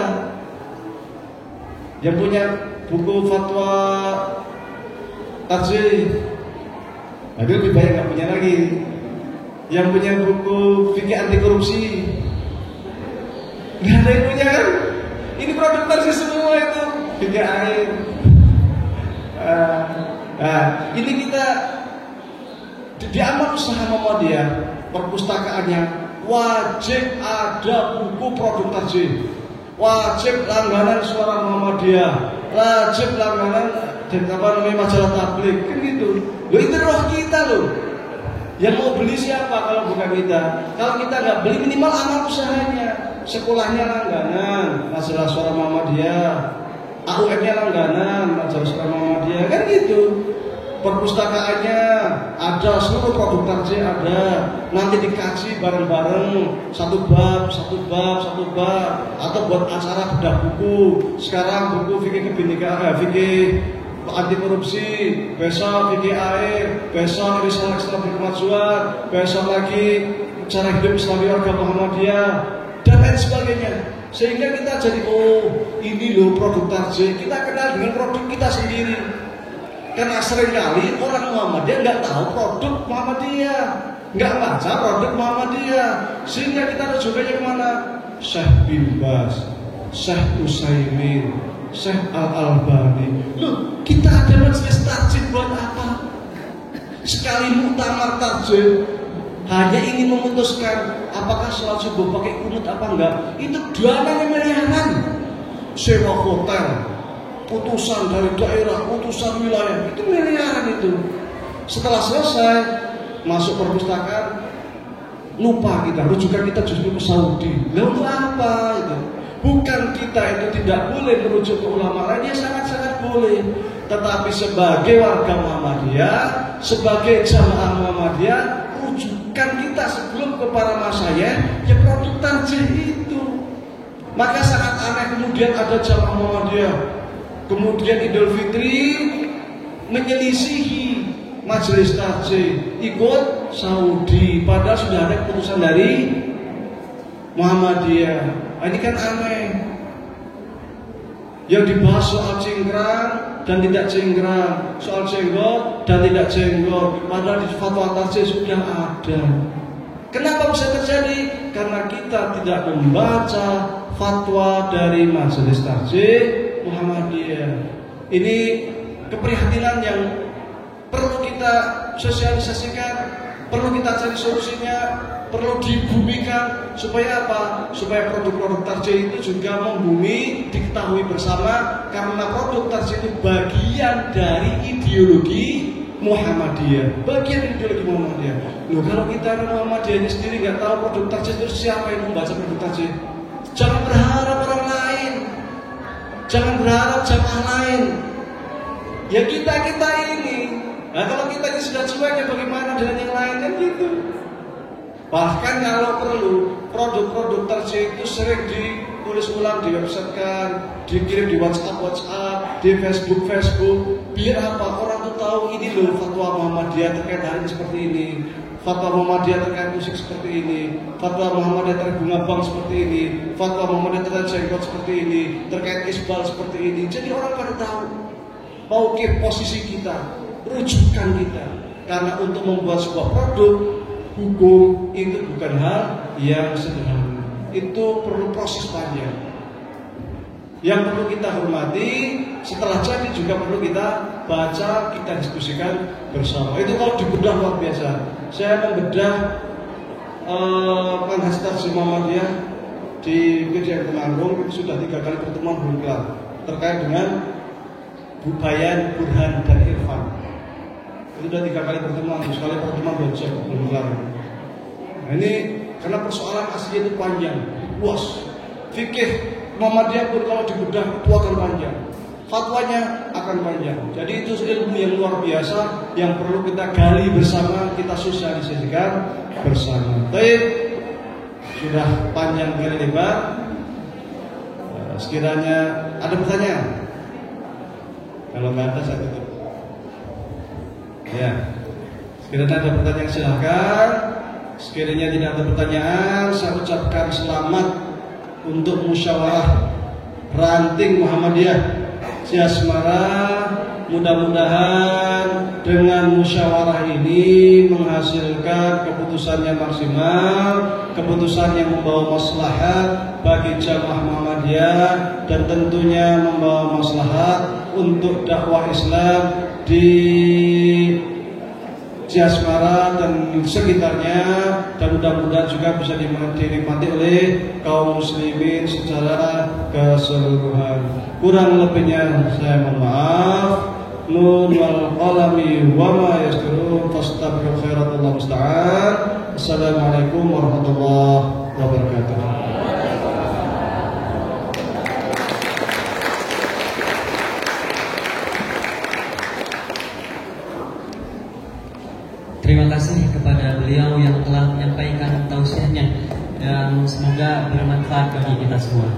Yang punya buku fatwa tarjih, nah, itu lebih banyak nggak punya lagi. Yang punya buku fikih anti korupsi, nggak ada yang punya kan? Ini produk tarjih semua itu. Fikih air. Nah, ini kita di amal usaha Muhammadiyah, perpustakaannya wajib ada buku produk tarjih, wajib langganan Suara Muhammadiyah, wajib langganan majalah tabligh, kan gitu. Loh itu roh kita loh. Yang mau beli siapa kalau bukan kita? Kalau kita nggak beli minimal amal usahanya, sekolahnya langganan majalah Suara Muhammadiyah, AUM-nya langganan majalah Suara Muhammadiyah, kan gitu. Perpustakaannya ada, seluruh produk tarjih ada, nanti dikaji bareng-bareng, satu bab, atau buat acara bedah buku. Sekarang buku fikih kebinekaan, fikih anti korupsi, besok fikih air, besok risalah Islam berkemajuan, besok lagi cara hidup Islami warga Muhammadiyah, dan lain sebagainya. Sehingga kita jadi, oh ini loh produk tarjih, kita kenal dengan produk kita sendiri. Karena seringkali orang Muhammadiyah nggak tahu produk Muhammadiyah. nggak baca produk Muhammadiyah, sehingga kita rujukannya kemana? Syekh bin Baz, Syekh Utsaimin, Syekh Al-Albani. Loh, kita ada majelis takjid buat apa? Sekali muktamar takjid hanya ingin memutuskan apakah sholat subuh pakai kunut apa enggak. Itu dananya miliaran. Sewa hotel, putusan dari daerah, putusan wilayah, itu miliaran itu. Setelah selesai masuk perpustakaan, lupa kita, rujukan kita justru ke Saudi. Lalu untuk apa itu? Bukan kita itu tidak boleh merujuk ke ulama lainnya, sangat-sangat boleh. Tetapi sebagai warga Muhammadiyah, sebagai jamaah Muhammadiyah, rujukan kita sebelum ke para masyayikh ya produk tarjih itu. Maka sangat aneh kemudian ada jamaah Muhammadiyah, kemudian Idul Fitri menyelisihi majelis tarjih, ikut Saudi, padahal sudah ada keputusan dari Muhammadiyah. Ini kan aneh. Yang dibahas soal cingkrang dan tidak cingkrang, soal jenggot dan tidak jenggot, padahal di fatwa tarjih sudah ada. Kenapa bisa terjadi? Karena kita tidak membaca fatwa dari majelis tarjih Muhammadiyah. Ini keprihatinan yang perlu kita sosialisasikan, perlu kita cari solusinya, perlu dibumikan. Supaya apa? Supaya produk-produk tarjih itu juga membumi, diketahui bersama. Karena produk tarjih itu bagian dari ideologi Muhammadiyah, bagian dari ideologi Muhammadiyah. Loh, kalau kita Muhammadiyah ini sendiri nggak tahu produk tarjih itu, siapa yang membaca produk tarjih? Jangan berharap orang lain, jangan berharap jamaah lain. Ya kita ini. Nah, kalau kita ini sudah cuek, ya bagaimana dengan yang lain kan gitu. Bahkan kalau perlu produk-produk tarjih itu sering ditulis ulang di website kan, dikirim di WhatsApp, di Facebook. Biar apa? Orang tuh tahu ini loh fatwa Muhammadiyah terkait hal ini seperti ini, fatwa Muhammadiyah terkait musik seperti ini, fatwa Muhammadiyah terkait bunga bank seperti ini, fatwa Muhammadiyah terkait jenggot seperti ini, terkait isbal seperti ini. Jadi orang pada tahu mauqif posisi kita, rujukan kita. Karena untuk membuat sebuah produk hukum itu bukan hal yang sederhana. Itu perlu proses panjang yang perlu kita hormati. Setelah jadi juga perlu kita baca, kita diskusikan bersama. Itu kalau dibedah luar biasa. Saya membedah manhaj tarjih Muhammadiyah di PDN Temanggung, itu sudah 3 kali pertemuan belum kelar terkait dengan Bayan, Burhan dan Irfan. Itu sudah 3 kali pertemuan, sekali pertemuan bocor belum kelar. Nah, ini karena persoalan asli itu panjang, luas. Fikih Muhammadiyah pun kalau dibedah itu akan panjang, fatwanya akan panjang. Jadi itu ilmu yang luar biasa yang perlu kita gali bersama, kita sosialisasikan bersama. Baik, sudah panjang kali lebar. Sekiranya ada pertanyaan, kalau nggak ada saya tutup. Ya, sekiranya ada pertanyaan silahkan. Sekiranya tidak ada pertanyaan, saya ucapkan selamat untuk musyawarah ranting Muhammadiyah Ciasmara. Mudah-mudahan dengan musyawarah ini menghasilkan keputusan yang maksimal, keputusan yang membawa maslahat bagi jamaah Muhammadiyah, dan tentunya membawa maslahat untuk dakwah Islam di Ciasmara dan sekitarnya, dan mudah-mudahan juga bisa dinikmati oleh kaum muslimin secara keseluruhan. Kurang lebihnya saya mohon maaf. Nun wal qalami wa ma yasturun, fastaghfiru khairatullah musta'an. Assalamualaikum warahmatullahi wabarakatuh. Terima kasih kepada beliau yang telah menyampaikan tausiahnya, dan semoga bermanfaat bagi kita semua.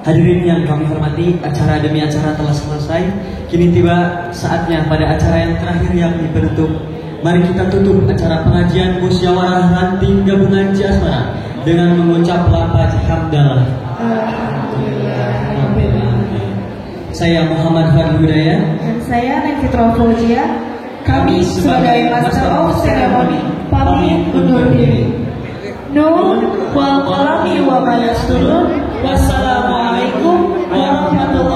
Hadirin yang kami hormati, acara demi acara telah selesai. Kini tiba saatnya pada acara yang terakhir yang dipenutup. Mari kita tutup acara pengajian musyawarah ranting gabungan Ciasmara dengan mengucap lafaz hamdalah. Saya Muhammad Fadil Hidayah. Dan saya Neng Fitra Fauzia. Kami sebagai Master of Ceremony pamit undur diri. Nun wal qalami wa ma yasturun. Wassalamualaikum warahmatullahi